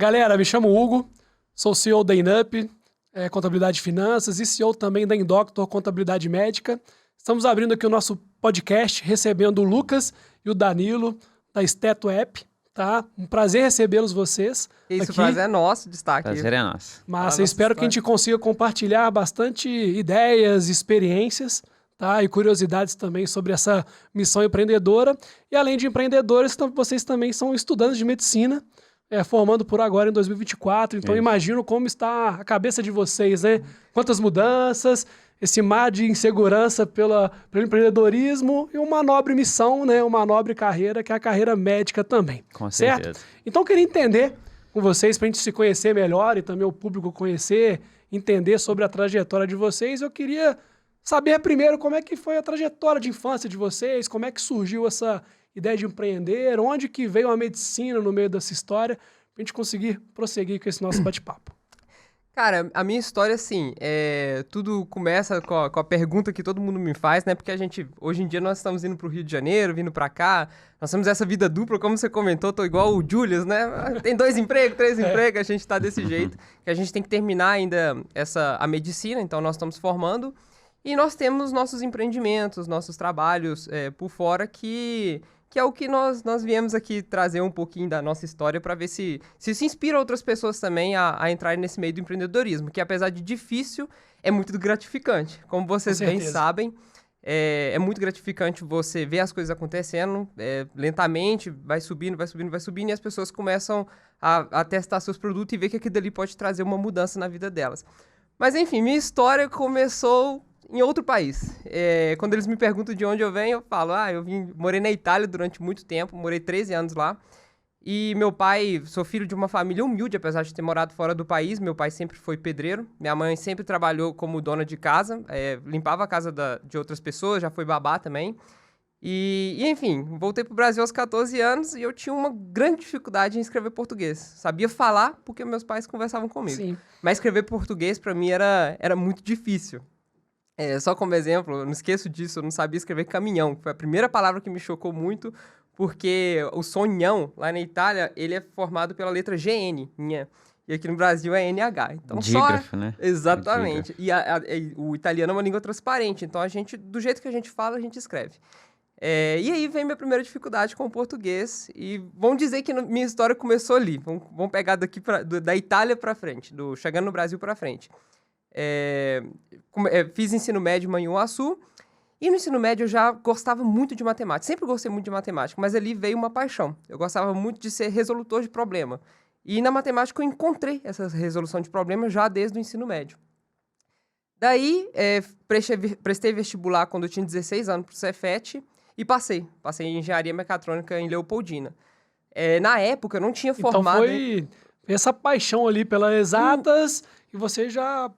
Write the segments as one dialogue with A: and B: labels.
A: Galera, me chamo Hugo, sou CEO da Inup, Contabilidade e Finanças, e CEO também da Indoctor Contabilidade Médica. Estamos abrindo aqui o nosso podcast, recebendo o Lucas e o Danilo, da Esteto App, tá? Um prazer recebê-los vocês.
B: Isso,
A: aqui.
B: o prazer é nosso de estar aqui.
C: Prazer é nosso.
A: Mas eu espero que a gente consiga compartilhar bastante ideias, experiências, tá? E curiosidades também sobre essa missão empreendedora. E além de empreendedores, vocês também são estudantes de medicina, formando por agora em 2024. Então, imagino como está a cabeça de vocês, né? Quantas mudanças, esse mar de insegurança pelo empreendedorismo e uma nobre missão, né? Uma nobre carreira, que é a carreira médica também.
C: Com
A: certo?
C: certeza.
A: Então, eu queria entender com vocês, para a gente se conhecer melhor e também o público conhecer, entender sobre a trajetória de vocês. Eu queria saber primeiro como é que foi a trajetória de infância de vocês, como é que surgiu essa ideia de empreender, onde que veio a medicina no meio dessa história, para a gente conseguir prosseguir com esse nosso bate-papo.
B: Cara, a minha história, assim, tudo começa com a pergunta que todo mundo me faz, né? Porque a gente, hoje em dia, nós estamos indo pro Rio de Janeiro, vindo pra cá, nós temos essa vida dupla, como você comentou, tô igual o Julius, né? Tem 2 empregos, 3 empregos, a gente tá desse jeito, que a gente tem que terminar ainda a medicina, então nós estamos formando, e nós temos nossos empreendimentos, nossos trabalhos por fora, que é o que nós viemos aqui trazer um pouquinho da nossa história para ver se inspira outras pessoas também a entrarem nesse meio do empreendedorismo, que apesar de difícil, é muito gratificante. Como vocês bem sabem, é muito gratificante você ver as coisas acontecendo lentamente, vai subindo, e as pessoas começam a testar seus produtos e ver que aquilo ali pode trazer uma mudança na vida delas. Mas enfim, minha história começou em outro país. Quando eles me perguntam de onde eu venho, eu falo, morei na Itália durante muito tempo, morei 13 anos lá, e meu pai, sou filho de uma família humilde, apesar de ter morado fora do país, meu pai sempre foi pedreiro, minha mãe sempre trabalhou como dona de casa, limpava a casa de outras pessoas, já foi babá também, e enfim, voltei pro Brasil aos 14 anos e eu tinha uma grande dificuldade em escrever português. Sabia falar porque meus pais conversavam comigo,
A: Sim.
B: Mas escrever português para mim era muito difícil. Só como exemplo, eu não esqueço disso, eu não sabia escrever caminhão. Foi a primeira palavra que me chocou muito, porque o sonhão, lá na Itália, ele é formado pela letra GN, nha, e aqui no Brasil é NH. Então,
C: dígrafo, né?
B: Exatamente. E o italiano é uma língua transparente, então do jeito que a gente fala, a gente escreve. E aí vem minha primeira dificuldade com o português, e vamos dizer que minha história começou ali. Vamos pegar da Itália para frente, chegando no Brasil para frente. Fiz ensino médio em Manhuaçu, e no ensino médio eu já gostava muito de matemática, sempre gostei muito de matemática, mas ali veio uma paixão, eu gostava muito de ser resolutor de problema, e na matemática eu encontrei essa resolução de problema já desde o ensino médio. Daí, prestei vestibular quando eu tinha 16 anos para o Cefet, e passei em Engenharia Mecatrônica em Leopoldina. Na época eu não tinha formado...
A: Então foi essa paixão ali pelas exatas, e você já...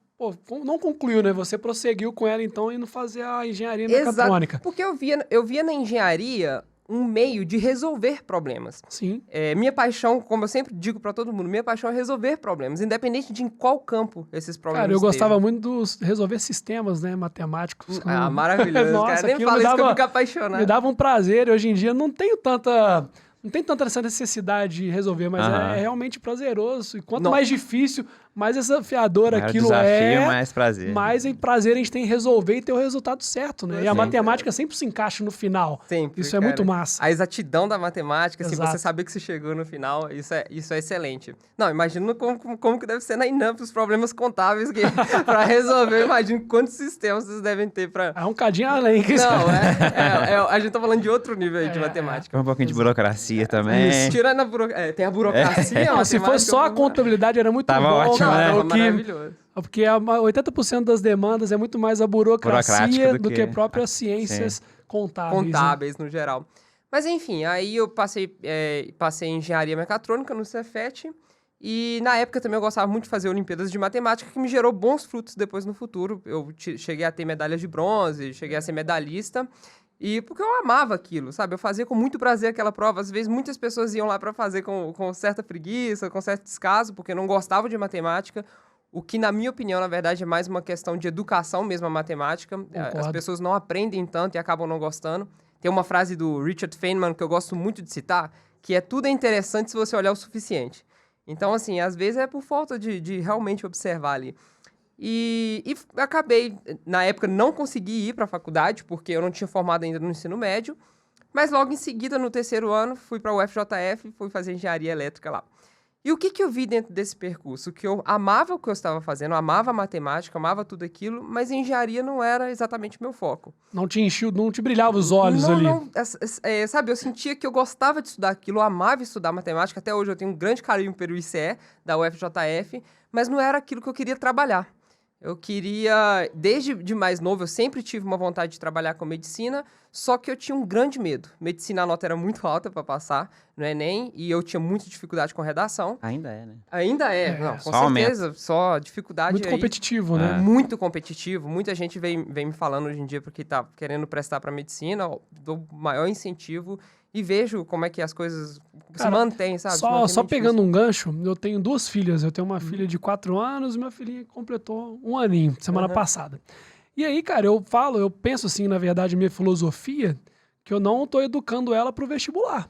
A: não concluiu, né? Você prosseguiu com ela, então, indo fazer a engenharia mecatrônica.
B: Exato, porque eu via na engenharia um meio de resolver problemas.
A: Sim.
B: Minha paixão, como eu sempre digo para todo mundo, minha paixão é resolver problemas, independente de em qual campo esses problemas
A: Cara, eu gostava
B: estejam.
A: muito de resolver sistemas, né? Matemáticos.
B: Maravilhoso.
A: Nossa,
B: cara, nem fala isso que eu fico apaixonado.
A: Me dava um prazer. Hoje em dia não tenho tanta... Não tem tanta essa necessidade de resolver, mas é realmente prazeroso. E quanto mais difícil, mais desafiador aquilo
C: desafio, mais prazer.
A: Mais prazer a gente tem em resolver e ter o resultado certo, né? E a matemática sempre se encaixa no final.
B: Sempre,
A: isso é muito massa.
B: A exatidão da matemática, se
A: Exato.
B: você saber que você chegou no final, isso é excelente. Não, imagina como que deve ser na Inup os problemas contábeis que para resolver. Imagina quantos sistemas vocês devem ter para...
A: É um cadinho além.
B: Não, a gente tá falando de outro nível aí de matemática.
C: Um pouquinho de burocracia também.
A: Isso.
B: Tirando tem a burocracia.
A: Não, se fosse só a contabilidade era muito
C: Tava
A: bom.
C: ótimo, né?
B: Maravilhoso.
A: Porque 80% das demandas é muito mais a burocracia do que
C: a
A: próprias ciências contábeis.
B: Contábeis, no geral. Mas enfim, aí eu passei em engenharia mecatrônica no Cefet, e na época também eu gostava muito de fazer Olimpíadas de Matemática, que me gerou bons frutos depois no futuro. Eu cheguei a ter medalhas de bronze, cheguei a ser medalhista, e porque eu amava aquilo, sabe? Eu fazia com muito prazer aquela prova. Às vezes muitas pessoas iam lá para fazer com certa preguiça, com certo descaso, porque não gostavam de matemática. O que, na minha opinião, na verdade, é mais uma questão de educação mesmo, a matemática.
A: Concordo.
B: As pessoas não aprendem tanto e acabam não gostando. Tem uma frase do Richard Feynman que eu gosto muito de citar, que tudo é interessante se você olhar o suficiente. Então, assim, às vezes é por falta de realmente observar ali. E acabei, na época, não consegui ir para a faculdade, porque eu não tinha formado ainda no ensino médio, mas logo em seguida, no terceiro ano, fui para o UFJF e fui fazer engenharia elétrica lá. E o que eu vi dentro desse percurso? Que eu amava o que eu estava fazendo, eu amava a matemática, amava tudo aquilo, mas engenharia não era exatamente o meu foco.
A: Não te encheu, não te brilhava os olhos ali.
B: Sabe, eu sentia que eu gostava de estudar aquilo, eu amava estudar matemática, até hoje eu tenho um grande carinho pelo ICE, da UFJF, mas não era aquilo que eu queria trabalhar. Eu queria, desde de mais novo, eu sempre tive uma vontade de trabalhar com medicina, só que eu tinha um grande medo. Medicina, a nota era muito alta para passar no Enem, e eu tinha muita dificuldade com redação.
C: Ainda é, né?
B: Ainda é,
A: É,
B: não, com
C: só
B: certeza, só dificuldade
A: Muito
B: aí.
A: competitivo, né?
B: Muito competitivo. Muita gente vem me falando hoje em dia porque tá querendo prestar para medicina, ó, dou maior incentivo e vejo como é que as coisas se mantêm, sabe?
A: Só pegando um gancho, eu tenho 2 filhas. Eu tenho uma filha de 4 anos e minha filhinha completou 1 aninho, semana passada. E aí, cara, eu penso assim, na verdade, minha filosofia, que eu não tô educando ela pro vestibular.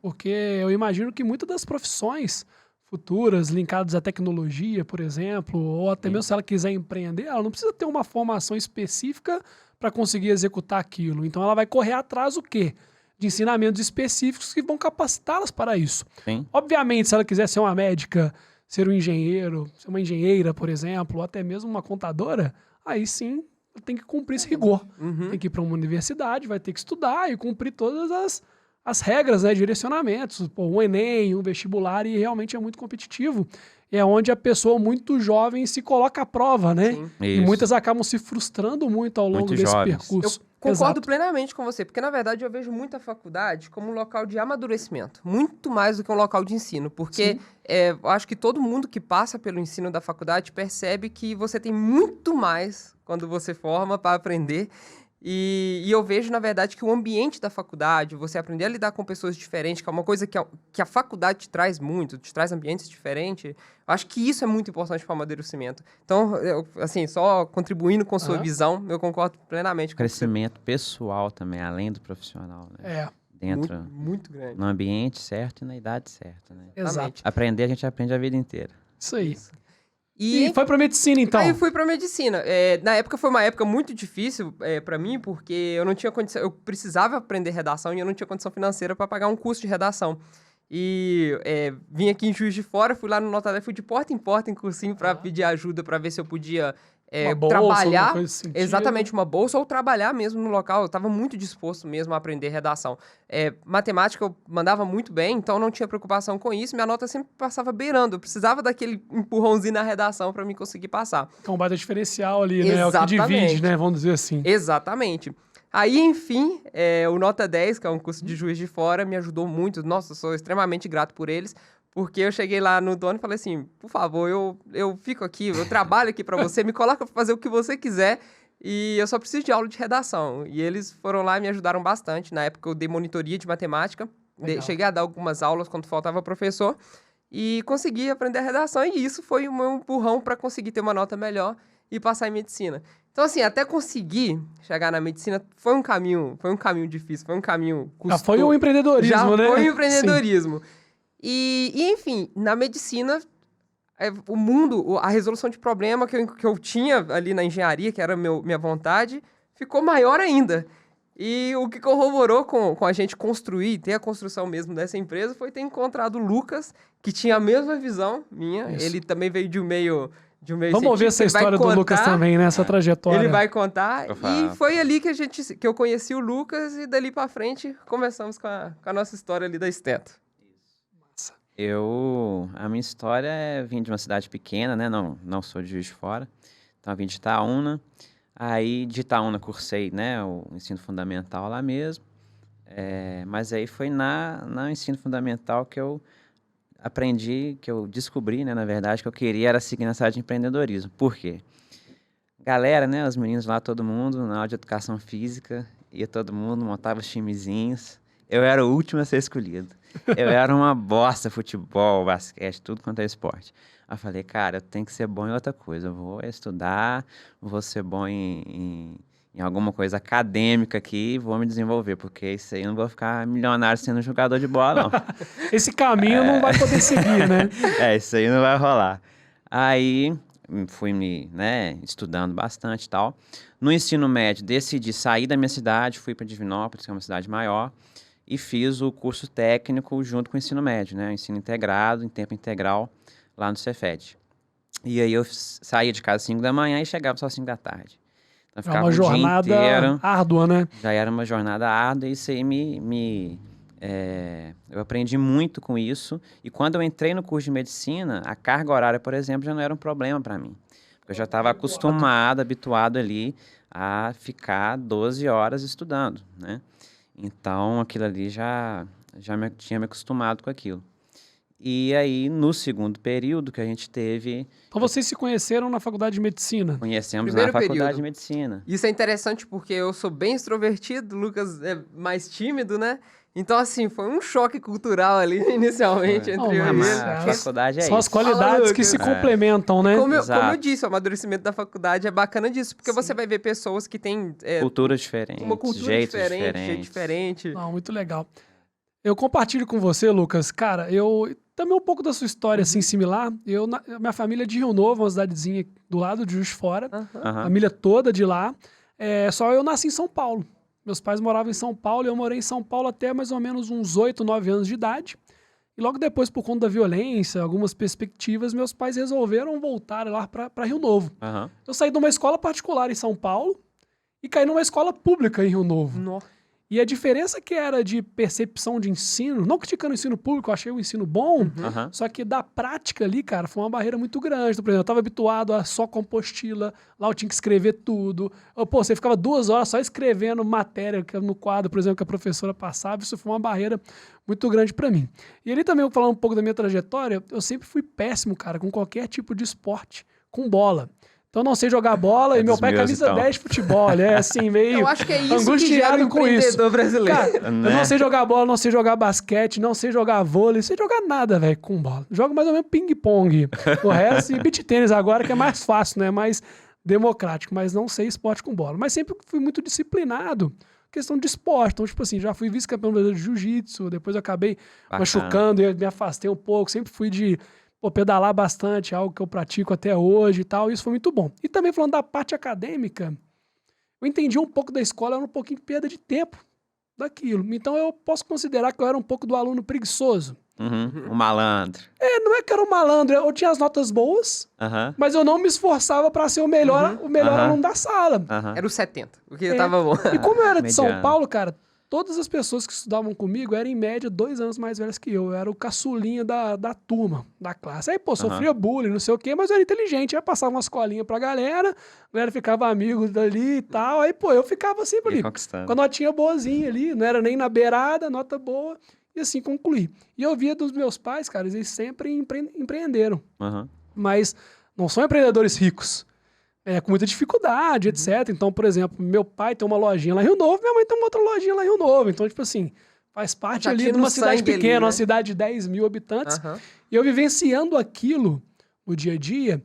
A: Porque eu imagino que muitas das profissões futuras, linkadas à tecnologia, por exemplo, ou até mesmo se ela quiser empreender, ela não precisa ter uma formação específica para conseguir executar aquilo. Então ela vai correr atrás o quê? De ensinamentos específicos que vão capacitá-las para isso.
C: Sim.
A: Obviamente, se ela quiser ser uma médica, ser um engenheiro, ser uma engenheira, por exemplo, ou até mesmo uma contadora, aí sim tem que cumprir esse rigor. Tem que ir para uma universidade, vai ter que estudar e cumprir todas as regras, né, direcionamentos, pô, um Enem, um vestibular, e realmente é muito competitivo. É onde a pessoa muito jovem se coloca à prova, né?
B: Sim.
A: E
C: Isso.
A: muitas acabam se frustrando muito ao longo
C: Muito
A: desse
C: jovens.
A: percurso.
B: Eu concordo
A: Exato.
B: plenamente com você, porque na verdade eu vejo muito a faculdade como um local de amadurecimento, muito mais do que um local de ensino, porque eu acho que todo mundo que passa pelo ensino da faculdade percebe que você tem muito mais quando você forma para aprender. E eu vejo, na verdade, que o ambiente da faculdade, você aprender a lidar com pessoas diferentes, que é uma coisa que a faculdade te traz muito, te traz ambientes diferentes, eu acho que isso é muito importante para o amadurecimento. Então, assim, só contribuindo com sua visão, eu concordo plenamente com
C: Crescimento pessoal também, além do profissional, né?
A: É,
B: você.
C: Dentro,
B: Muito grande.
C: no ambiente certo e na idade certa, né?
A: exato.
C: Aprender, a gente aprende a vida inteira.
A: Isso aí.
B: E
A: E foi pra medicina, então.
B: aí eu fui pra medicina. Na época foi uma época muito difícil pra mim, porque eu não tinha condição, eu precisava aprender redação e eu não tinha condição financeira para pagar um curso de redação. E vim aqui em Juiz de Fora, fui lá no Notadé, fui de porta em cursinho para pedir ajuda para ver se eu podia
A: Uma bolsa, alguma
B: trabalhar,
A: coisa nesse sentido.
B: exatamente uma bolsa, ou trabalhar mesmo no local. Eu estava muito disposto mesmo a aprender redação. Matemática eu mandava muito bem, então não tinha preocupação com isso. Minha nota sempre passava beirando. Eu precisava daquele empurrãozinho na redação para me conseguir passar.
A: É um baita diferencial ali, né? É o que
B: Exatamente.
A: divide, né? Vamos dizer assim.
B: Exatamente. Aí, enfim, o Nota 10, que é um curso de Juiz de Fora, me ajudou muito. Nossa, eu sou extremamente grato por eles. Porque eu cheguei lá no dono e falei assim, por favor, eu fico aqui, eu trabalho aqui pra você, me coloca pra fazer o que você quiser e eu só preciso de aula de redação. E eles foram lá e me ajudaram bastante. Na época eu dei monitoria de matemática, cheguei a dar algumas aulas quando faltava professor e consegui aprender a redação e isso foi o meu empurrão pra conseguir ter uma nota melhor e passar em medicina. Então, assim, até conseguir chegar na medicina foi um caminho difícil, foi um caminho custoso.
A: Já foi um empreendedorismo, né?
B: Já foi um empreendedorismo. E, enfim, na medicina, o mundo, a resolução de problema que eu tinha ali na engenharia, que era minha vontade, ficou maior ainda. E o que corroborou com a gente construir, ter a construção mesmo dessa empresa, foi ter encontrado o Lucas, que tinha a mesma visão minha.
A: Isso.
B: Ele também veio de um meio
A: Vamos ouvir essa história do Lucas também, né? Essa trajetória.
B: Ele vai contar.
C: Eu falo.
B: E foi ali que eu conheci o Lucas e dali pra frente começamos com a nossa história ali da Esteto.
C: A minha história vim de uma cidade pequena, né? Não sou de Juiz de Fora. Então, eu vim de Itaúna. Aí, de Itaúna, cursei, né, o ensino fundamental lá mesmo. Mas aí foi no ensino fundamental que eu aprendi, que eu descobri, né, na verdade, que eu queria era seguir nessa área de empreendedorismo. Por quê? Galera, né, os meninos lá, todo mundo, na aula de educação física, ia todo mundo, montava os timezinhos. Eu era o último a ser escolhido. Eu era uma bosta, futebol, basquete, tudo quanto é esporte. Aí eu falei, cara, eu tenho que ser bom em outra coisa. Eu vou estudar, vou ser bom em em alguma coisa acadêmica aqui e vou me desenvolver, porque isso aí eu não vou ficar milionário sendo jogador de bola, não.
A: Esse caminho não vai poder seguir, né?
C: Isso aí não vai rolar. Aí fui né, estudando bastante e tal. No ensino médio, decidi sair da minha cidade, fui para Divinópolis, que é uma cidade maior, e fiz o curso técnico junto com o ensino médio, né? O ensino integrado, em tempo integral, lá no Cefet. E aí eu saía de casa às 5 da manhã e chegava só às 5 da tarde. Então,
A: É
C: ficava
A: uma
C: o dia
A: jornada
C: inteiro.
A: árdua, né?
C: Já era uma jornada árdua e isso aí eu aprendi muito com isso. E quando eu entrei no curso de medicina, a carga horária, por exemplo, já não era um problema para mim. Porque eu já estava acostumado, habituado ali a ficar 12 horas estudando, né? Então, aquilo ali tinha me acostumado com aquilo. E aí, no segundo período que a gente teve...
A: Então vocês se conheceram na faculdade de medicina?
C: Conhecemos
B: Primeiro
C: na faculdade
B: período.
C: de medicina.
B: Isso é interessante porque eu sou bem extrovertido, o Lucas é mais tímido, né? Então, assim, foi um choque cultural ali, inicialmente, entre eu e
A: mas
B: ele.
C: A
A: é,
C: faculdade é
A: São as
C: isso.
A: qualidades que
B: Lucas.
A: se complementam, né?
B: Como eu
C: Exato.
B: disse, o amadurecimento da faculdade é bacana disso, porque você vai ver pessoas que têm
C: Culturas diferentes,
B: uma cultura
C: jeitos
B: diferente, jeito diferente.
A: Não, muito legal. Eu compartilho com você, Lucas. Cara, eu também um pouco da sua história, assim, similar. Minha família é de Rio Novo, uma cidadezinha do lado de Juiz de Fora.
B: Aham.
C: Aham.
A: Família toda de lá. Só eu nasci em São Paulo. Meus pais moravam em São Paulo e eu morei em São Paulo até mais ou menos uns 8, 9 anos de idade. E logo depois, por conta da violência, algumas perspectivas, meus pais resolveram voltar lá para Rio Novo.
C: Aham.
A: Eu saí de uma escola particular em São Paulo e caí numa escola pública em Rio Novo.
B: Nossa.
A: E a diferença que era de percepção de ensino, não criticando o ensino público, eu achei o ensino bom,
C: Aham.
A: só que da prática ali, cara, foi uma barreira muito grande. Por exemplo, eu estava habituado a só compostila, lá eu tinha que escrever tudo. Você ficava 2 horas só escrevendo matéria no quadro, por exemplo, que a professora passava. Isso foi uma barreira muito grande para mim. E ali também, falando um pouco da minha trajetória, eu sempre fui péssimo, cara, com qualquer tipo de esporte, com bola. Então, não sei jogar bola e meu
C: dos
A: pai é
C: meus,
A: camisa
C: então.
A: 10 de futebol. Ele é assim, meio
B: Eu acho que é isso que gera o
A: angustiado com isso.
B: empreendedor brasileiro.
A: Cara, eu
C: Né?
A: não sei jogar bola, não sei jogar basquete, não sei jogar vôlei, não sei jogar nada, velho, com bola. Jogo mais ou menos ping-pong. O resto, e beach tênis agora, que é mais fácil, né? Mais democrático, mas não sei esporte com bola. Mas sempre fui muito disciplinado. Questão de esporte. Então, tipo assim, já fui vice-campeão brasileiro de jiu-jitsu, depois eu acabei
C: Bacana.
A: machucando e me afastei um pouco. Sempre fui de pedalar bastante, algo que eu pratico até hoje e tal. Isso foi muito bom. E também falando da parte acadêmica, eu entendi um pouco da escola, era um pouquinho de perda de tempo daquilo. Então eu posso considerar que eu era um pouco do aluno preguiçoso.
C: Uhum. Um malandro.
A: Não é que era um malandro, eu tinha as notas boas,
C: Aham.
A: mas eu não me esforçava para ser o melhor
C: Aham.
A: aluno da sala.
C: Aham.
B: Era o 70, o que tava bom.
A: E como eu era de São
C: mediano.
A: Paulo, cara, todas as pessoas que estudavam comigo eram, em média, 2 anos mais velhas que eu. Eu era o caçulinha da turma, da classe. Aí, sofria bullying, não sei o quê, mas eu era inteligente. Aí passava umas colinhas pra galera, a galera ficava amigo dali e tal. Aí, eu ficava sempre
C: E
A: ali,
C: conquistando.
A: com a notinha boazinha ali, não era nem na beirada, nota boa. E assim concluí. E eu via dos meus pais, cara, eles sempre empreenderam.
C: Aham.
A: Mas não são empreendedores ricos. Com muita dificuldade, etc. Então, por exemplo, meu pai tem uma lojinha lá em Rio Novo, minha mãe tem uma outra lojinha lá em Rio Novo. Então, tipo assim, faz parte
B: Já
A: ali
B: tinha
A: de uma
B: no
A: cidade
B: sangue
A: pequena,
B: ali, né?
A: uma cidade de 10 mil habitantes.
B: Aham.
A: E eu vivenciando aquilo no dia a dia,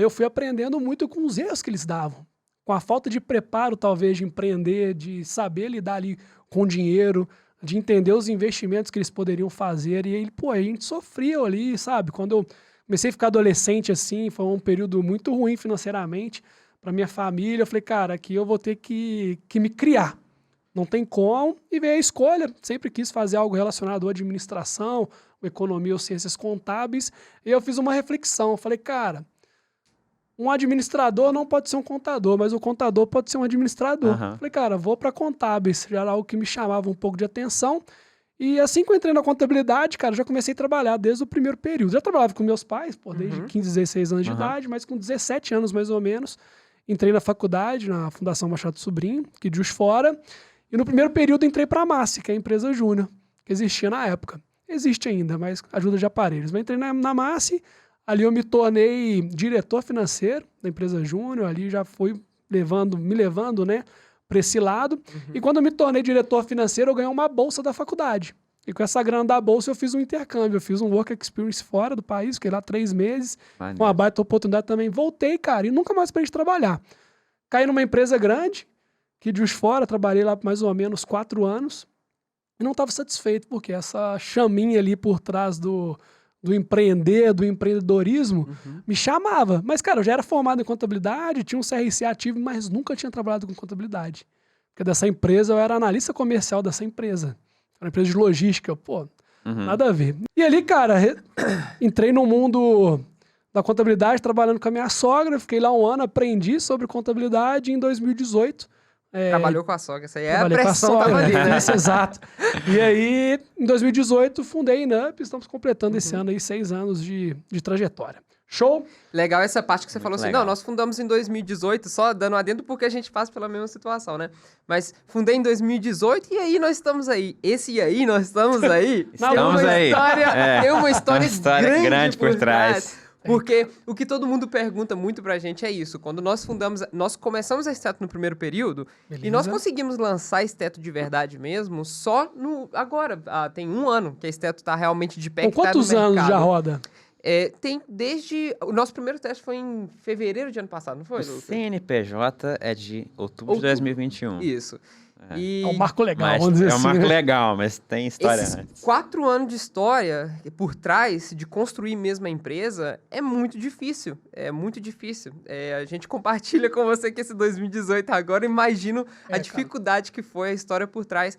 A: eu fui aprendendo muito com os erros que eles davam. Com a falta de preparo, talvez, de empreender, de saber lidar ali com o dinheiro, de entender os investimentos que eles poderiam fazer. E aí, a gente sofria ali, sabe? Quando eu comecei a ficar adolescente assim, foi um período muito ruim financeiramente para minha família. Eu falei, cara, aqui eu vou ter que me criar. Não tem como. E veio a escolha. Sempre quis fazer algo relacionado à administração, economia ou ciências contábeis. E eu fiz uma reflexão. Eu falei, cara, um administrador não pode ser um contador, mas o contador pode ser um administrador.
C: Aham.
A: Falei, cara, vou para contábeis. Já era algo que me chamava um pouco de atenção. E assim que eu entrei na contabilidade, cara, já comecei a trabalhar desde o primeiro período. Já trabalhava com meus pais, desde 15, 16 anos de idade, mas com 17 anos mais ou menos, entrei na faculdade, na Fundação Machado Sobrinho, aqui de Juiz de Fora. E no primeiro período entrei para a Massi, que é a empresa júnior, que existia na época. Existe ainda, mas ajuda de aparelhos. Mas entrei na Massi, ali eu me tornei diretor financeiro da empresa júnior, ali já fui me levando, né, para esse lado. E quando eu me tornei diretor financeiro, eu ganhei uma bolsa da faculdade. E com essa grana da bolsa eu fiz um intercâmbio, eu fiz um work experience fora do país, fiquei lá 3 meses,
C: Maneiro.
A: com uma baita oportunidade também. Voltei, cara, e nunca mais parei de trabalhar. Caí numa empresa grande, aqui de Juiz de Fora, trabalhei lá por mais ou menos 4 anos e não estava satisfeito, porque essa chaminha ali por trás do empreender, do empreendedorismo, me chamava. Mas, cara, eu já era formado em contabilidade, tinha um CRC ativo, mas nunca tinha trabalhado com contabilidade. Porque dessa empresa, eu era analista comercial dessa empresa. Era uma empresa de logística, pô, nada a ver. E ali, cara, entrei no mundo da contabilidade, trabalhando com a minha sogra, fiquei lá 1 ano, aprendi sobre contabilidade em 2018.
B: Trabalhou com a sogra, essa aí é a
A: Trabalhei com a
B: pressão
A: sogra,
B: tava ali, né?
A: Isso, exato. E aí, em 2018, fundei a Inup, estamos completando esse ano aí 6 anos de trajetória. Show?
B: Legal essa parte que você
C: Muito
B: falou assim,
C: legal.
B: não, nós fundamos em 2018, só dando um adendo porque a gente passa pela mesma situação, né? Mas fundei em 2018 e aí nós estamos aí. Esse e aí nós estamos aí.
C: Estamos aí.
B: Tem uma história,
C: Uma história grande por trás.
B: Porque o que todo mundo pergunta muito pra gente é isso. Quando nós fundamos, nós começamos a Esteto no primeiro período e nós conseguimos lançar a Esteto de verdade mesmo só agora. Tem 1 ano que a Esteto tá realmente de pé.
A: Com
B: que tá no
A: quantos anos
B: mercado.
A: já roda?
B: Tem desde... O nosso primeiro teste foi em fevereiro de ano passado, não foi,
C: O
B: Lucas?
C: CNPJ é de outubro de 2021.
B: Isso. E
A: É um marco legal,
C: Mas
A: vamos dizer
C: é um
A: assim.
C: marco
A: né?
C: legal, mas tem história
B: esses
C: antes.
B: 4 anos de história por trás de construir mesmo a empresa é muito difícil. É muito difícil. A gente compartilha com você que esse 2018 agora, imagino a dificuldade que foi a história por trás.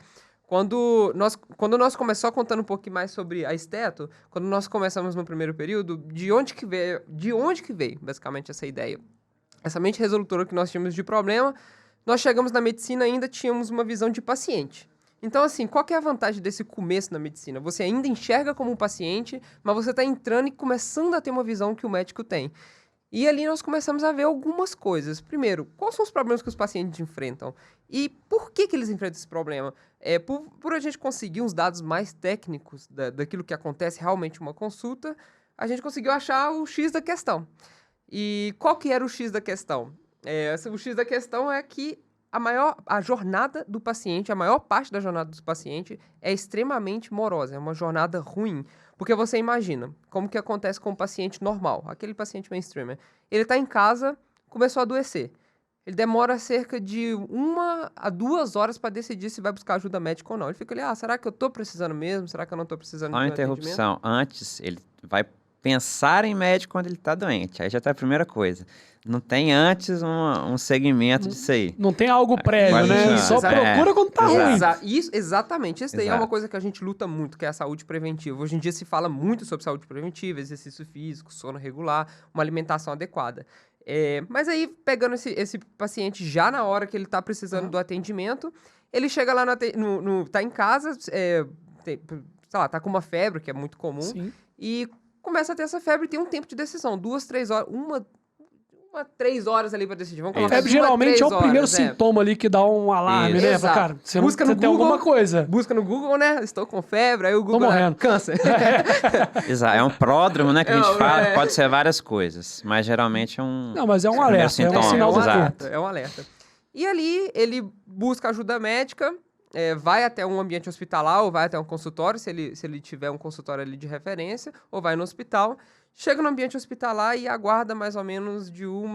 B: Quando nós começamos contando um pouquinho mais sobre a Esteto, quando nós começamos no primeiro período, de onde que veio basicamente essa ideia? Essa mente resolutora que nós tínhamos de problema, nós chegamos na medicina e ainda tínhamos uma visão de paciente. Então, assim, qual que é a vantagem desse começo na medicina? Você ainda enxerga como um paciente, mas você está entrando e começando a ter uma visão que o médico tem. E ali nós começamos a ver algumas coisas. Primeiro, quais são os problemas que os pacientes enfrentam? E por que eles enfrentam esse problema? Por a gente conseguir uns dados mais técnicos daquilo que acontece realmente em uma consulta, a gente conseguiu achar o X da questão. E qual que era o X da questão? O X da questão é que a jornada do paciente, a maior parte da jornada do paciente é extremamente morosa, é uma jornada ruim. Porque você imagina, como que acontece com um paciente normal, aquele paciente mainstream. Ele está em casa, começou a adoecer. Ele demora cerca de 1 a 2 horas para decidir se vai buscar ajuda médica ou não. Ele fica ali, será que eu estou precisando mesmo? Será que eu não estou precisando
C: Só uma
B: de um atendimento?
C: interrupção. Antes, ele vai pensar em médico quando ele está doente. Aí já tá a primeira coisa. Não tem antes um segmento disso aí.
A: Não tem algo prévio,
C: Agora
A: né?
C: já-
A: Só
B: Exato.
A: procura quando tá ruim.
B: Exatamente. Isso daí é uma
C: Exato.
B: coisa que a gente luta muito, que é a saúde preventiva. Hoje em dia se fala muito sobre saúde preventiva, exercício físico, sono regular, uma alimentação adequada. Mas aí, pegando esse paciente já na hora que ele tá precisando do atendimento, ele chega lá tá em casa, sei lá, tá com uma febre, que é muito comum,
A: Sim.
B: e começa a ter essa febre e tem um tempo de decisão, 2, 3 horas, 3 horas ali pra decidir. Vamos colocar
A: Febre
B: de 1 a
A: geralmente
B: 3
A: é o primeiro
B: horas,
A: sintoma ali que dá um alarme,
C: Isso.
A: né?
B: Exato.
A: Cara, você
B: Busca
A: não,
B: no
A: você tem
B: Google.
A: alguma coisa.
B: Busca no Google, né? Estou com febre, aí o Google...
A: morrendo.
B: Câncer.
C: Exato. É um pródromo, né, que a gente
B: Não,
C: fala. Pode ser várias coisas, mas geralmente é um...
A: Não, mas é um
C: primeiro
A: alerta, é um
C: sintoma,
A: sinal do
C: exato.
A: corpo.
B: É um alerta. E ali, ele busca ajuda médica, vai até um ambiente hospitalar ou vai até um consultório, se ele tiver um consultório ali de referência, ou vai no hospital, chega no ambiente hospitalar e aguarda mais ou menos de 1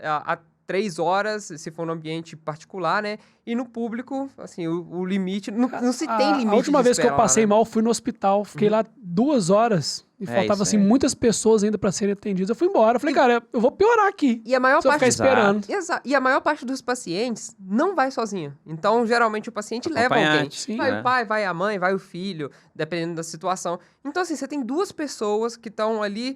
B: a 3 horas, se for no ambiente particular, né? E no público, assim, o limite... Não se tem limite
A: A última
B: de
A: vez que eu
B: espera lá,
A: passei
B: né?
A: mal, fui no hospital. Fiquei lá 2 horas e
C: É
A: faltava,
C: isso
A: assim,
C: aí.
A: muitas pessoas ainda pra serem atendidas. Eu fui embora. Eu falei, cara, eu vou piorar aqui.
B: E a maior
A: Se eu
B: parte...
A: ficar esperando.
B: E a maior parte dos pacientes não vai sozinho. Então, geralmente, o paciente leva alguém.
C: Acompanhante,
A: Sim.
B: Vai
C: né?
B: o pai, vai a mãe, vai o filho, dependendo da situação. Então, assim, você tem 2 pessoas que estão ali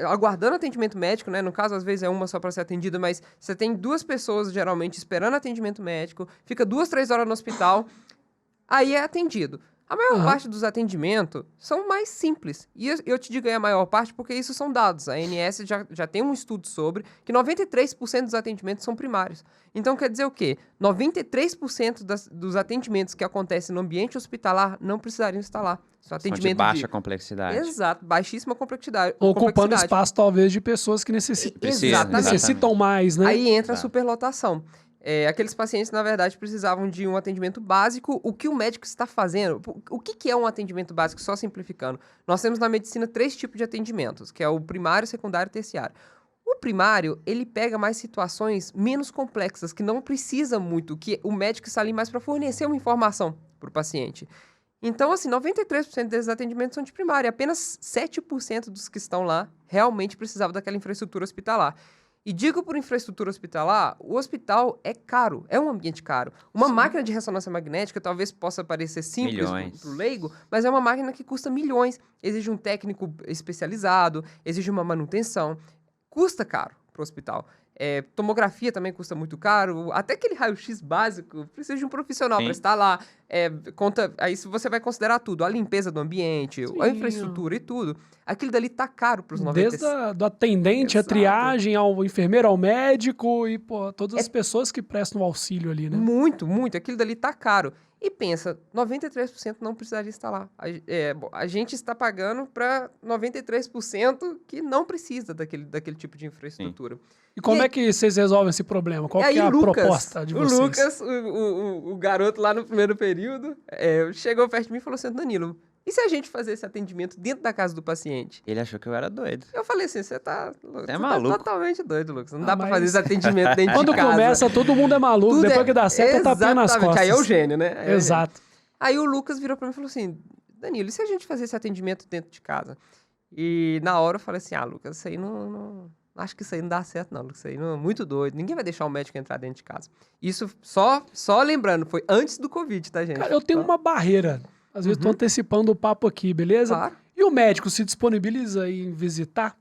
B: aguardando atendimento médico, né? No caso, às vezes é uma só para ser atendida, mas você tem 2 pessoas, geralmente, esperando atendimento médico, fica 2, 3 horas no hospital, aí é atendido. A maior parte dos atendimentos são mais simples. E eu te digo aí a maior parte porque isso são dados. A ANS já tem um estudo sobre que 93% dos atendimentos são primários. Então quer dizer o quê? 93% dos atendimentos que acontecem no ambiente hospitalar não precisariam estar lá. São
C: São de
B: atendimento
C: baixa complexidade.
B: Exato, baixíssima complexidade.
A: Ocupando espaço, talvez, de pessoas que
B: Exatamente.
A: necessitam mais, né?
B: Aí entra a
C: Tá.
B: superlotação. Aqueles pacientes, na verdade, precisavam de um atendimento básico. O que o médico está fazendo? O que é um atendimento básico? Só simplificando. Nós temos na medicina 3 tipos de atendimentos, que é o primário, secundário e terciário. O primário, ele pega mais situações menos complexas, que não precisa muito, que o médico está ali mais para fornecer uma informação para o paciente. Então, assim, 93% desses atendimentos são de primária. Apenas 7% dos que estão lá realmente precisavam daquela infraestrutura hospitalar. E digo por infraestrutura hospitalar, o hospital é caro, é um ambiente caro. Uma máquina de ressonância magnética talvez possa parecer simples para o leigo, mas é uma máquina que custa milhões. Exige um técnico especializado, exige uma manutenção. Custa caro para o hospital. Tomografia também custa muito caro. Até aquele raio-x básico precisa de um profissional para estar lá. Aí você vai considerar tudo. A limpeza do ambiente, a infraestrutura e tudo. Aquilo dali tá caro para os 90.
A: Desde do atendente, a triagem, ao enfermeiro, ao médico e todas as pessoas que prestam auxílio ali, né?
B: Muito, muito. Aquilo dali tá caro. E pensa, 93% não precisaria estar lá. A gente está pagando para 93% que não precisa daquele tipo de infraestrutura.
A: Sim. E como é que vocês resolvem esse problema? Qual que é a proposta de vocês?
B: O Lucas, o garoto lá no primeiro período, chegou perto de mim e falou assim, Danilo, e se a gente fazer esse atendimento dentro da casa do paciente?
C: Ele achou que eu era doido.
B: Eu falei assim, você tá
C: maluco.
B: totalmente doido, Lucas. Não dá pra fazer esse atendimento dentro de
A: Quando
B: casa.
A: começa, todo mundo é maluco.
B: Tudo
A: depois que dá certo, é tapinha nas costas.
B: Aí é o gênio, né?
A: Exato.
B: Aí o Lucas virou pra mim e falou assim, Danilo, e se a gente fazer esse atendimento dentro de casa? E na hora eu falei assim, Lucas, isso aí não... Acho que isso aí não dá certo, não, Lucas. Isso aí não é muito doido. Ninguém vai deixar o médico entrar dentro de casa. Isso, só lembrando, foi antes do Covid, tá, gente?
A: Cara, eu tenho uma barreira. Às vezes tô antecipando o papo aqui, beleza?
B: Claro.
A: E o médico se disponibiliza em visitar?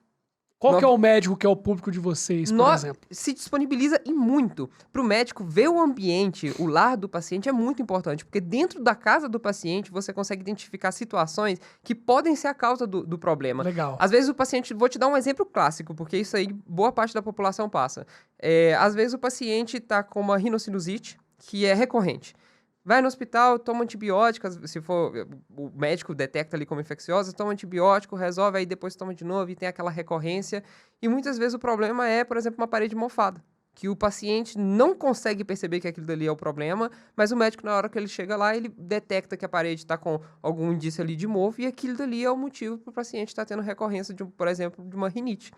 A: Qual que é o médico que é o público de vocês, por exemplo?
B: Se disponibiliza e muito. Para o médico ver o ambiente, o lar do paciente é muito importante, porque dentro da casa do paciente você consegue identificar situações que podem ser a causa do problema.
A: Legal.
B: Às vezes o paciente, vou te dar um exemplo clássico, porque isso aí boa parte da população passa. Às vezes o paciente está com uma rinocinusite, que é recorrente. Vai no hospital, toma antibiótico, se for o médico detecta ali como infecciosa, toma antibiótico, resolve, aí depois toma de novo e tem aquela recorrência. E muitas vezes o problema é, por exemplo, uma parede mofada, que o paciente não consegue perceber que aquilo dali é o problema, mas o médico, na hora que ele chega lá, ele detecta que a parede está com algum indício ali de mofo e aquilo dali é o motivo para o paciente estar tendo recorrência, por exemplo, de uma rinite.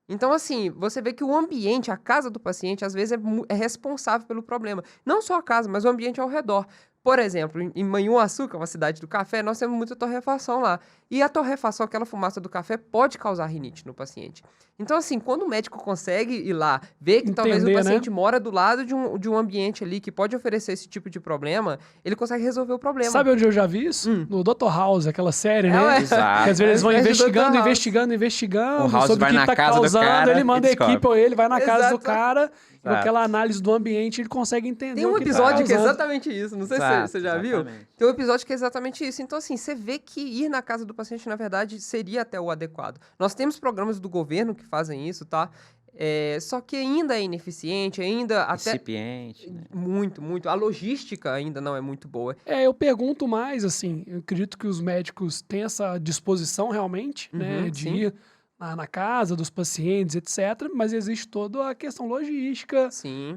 B: Então, assim, você vê que o ambiente, a casa do paciente, às vezes é responsável pelo problema. Não só a casa, mas o ambiente ao redor. Por exemplo, em Manhuaçu, que é uma cidade do café, nós temos muita torrefação lá. E a torrefação, aquela fumaça do café, pode causar rinite no paciente. Então, assim, quando o médico consegue ir lá, ver que talvez o paciente mora do lado de um ambiente ali que pode oferecer esse tipo de problema, ele consegue resolver o problema.
A: Sabe onde eu já vi isso? No Dr. House, aquela série, né?
C: Exato.
A: Que às vezes eles vão investigando
C: O House
A: sobre o que tá causando, ele manda a equipe, ou ele vai na casa do cara, com aquela análise do ambiente, ele consegue entender.
B: Tem um episódio que é exatamente isso, não sei se você já viu. Tem um episódio que é exatamente isso. Então, assim, você vê que ir na casa do paciente, na verdade, seria até o adequado. Nós temos programas do governo que fazem isso, tá? Só que ainda é ineficiente, ainda até...
C: Incipiente, né?
B: Muito, muito. A logística ainda não é muito boa.
A: Eu pergunto mais, assim, eu acredito que os médicos têm essa disposição realmente, né, de ir na casa dos pacientes, etc. Mas existe toda a questão logística,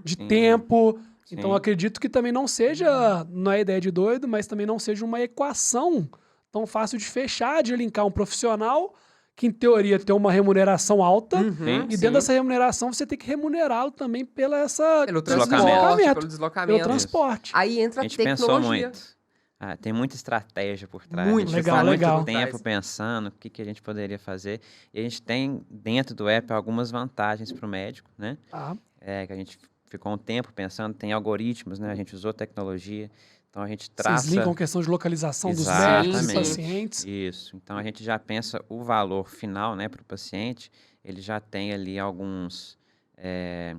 A: de tempo.
C: Sim.
A: Então, eu acredito que também não seja, não é ideia de doido, mas também não seja uma equação tão fácil de fechar, de linkar um profissional que, em teoria, tem uma remuneração alta, e dentro dessa remuneração você tem que remunerá-lo também pelo
B: deslocamento.
A: Pelo transporte.
B: Aí entra a
C: gente
B: tecnologia.
C: Pensou muito. Tem muita estratégia por trás.
B: Muito
C: a gente
A: legal,
C: ficou
A: legal.
C: muito tempo pensando o que a gente poderia fazer. E a gente tem, dentro do app, algumas vantagens para o médico, né? Que a gente ficou um tempo pensando, tem algoritmos, né? A gente usou tecnologia. Então, a gente traça...
A: Vocês linkam a questão de localização dos médicos e pacientes.
C: Isso. Então, a gente já pensa o valor final, né, para o paciente. Ele já tem ali alguns...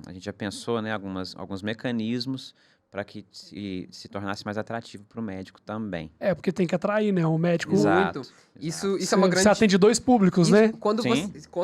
C: a gente já pensou, né, alguns mecanismos para que se tornasse mais atrativo para o médico também.
A: Porque tem que atrair, né? O médico...
C: Exato.
B: Isso é uma grande...
A: Você atende dois públicos, né?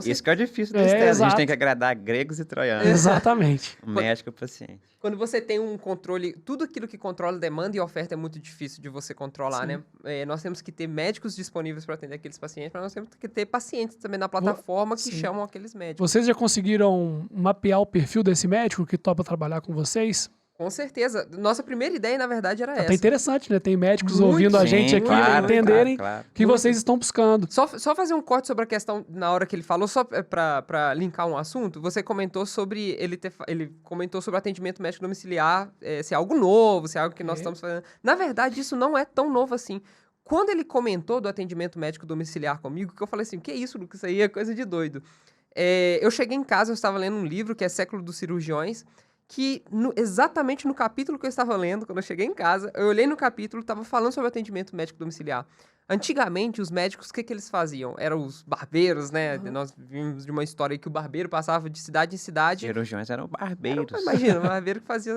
C: Isso que é o difícil da estética. A gente tem que agradar gregos e troianos.
A: Exatamente.
C: O médico e o paciente.
B: Quando você tem um controle... Tudo aquilo que controla demanda e oferta é muito difícil de você controlar, né? Nós temos que ter médicos disponíveis para atender aqueles pacientes, mas nós temos que ter pacientes também na plataforma que chamam aqueles médicos.
A: Vocês já conseguiram mapear o perfil desse médico que topa trabalhar com vocês?
B: Com certeza. Nossa primeira ideia, na verdade, era
A: Tá
B: essa.
A: interessante, né? Tem médicos
B: Muito.
A: ouvindo a
C: Sim,
A: gente aqui,
C: claro,
A: entenderem
C: claro.
A: o que vocês estão buscando.
B: Só fazer um corte sobre a questão na hora que ele falou, só pra linkar um assunto. Você comentou sobre ele comentou sobre o atendimento médico domiciliar ser algo novo, ser algo que nós estamos fazendo. Na verdade, isso não é tão novo assim. Quando ele comentou do atendimento médico domiciliar comigo, que eu falei assim, que isso, Lucas, isso aí é coisa de doido. Eu cheguei em casa, eu estava lendo um livro que é Século dos Cirurgiões, que exatamente no capítulo que eu estava lendo, quando eu cheguei em casa, eu olhei no capítulo, estava falando sobre atendimento médico domiciliar. Antigamente, os médicos, o que eles faziam? Eram os barbeiros, né? Nós vimos de uma história aí que o barbeiro passava de cidade em cidade.
C: Cirurgiões eram barbeiros.
B: Imagina, o barbeiro que fazia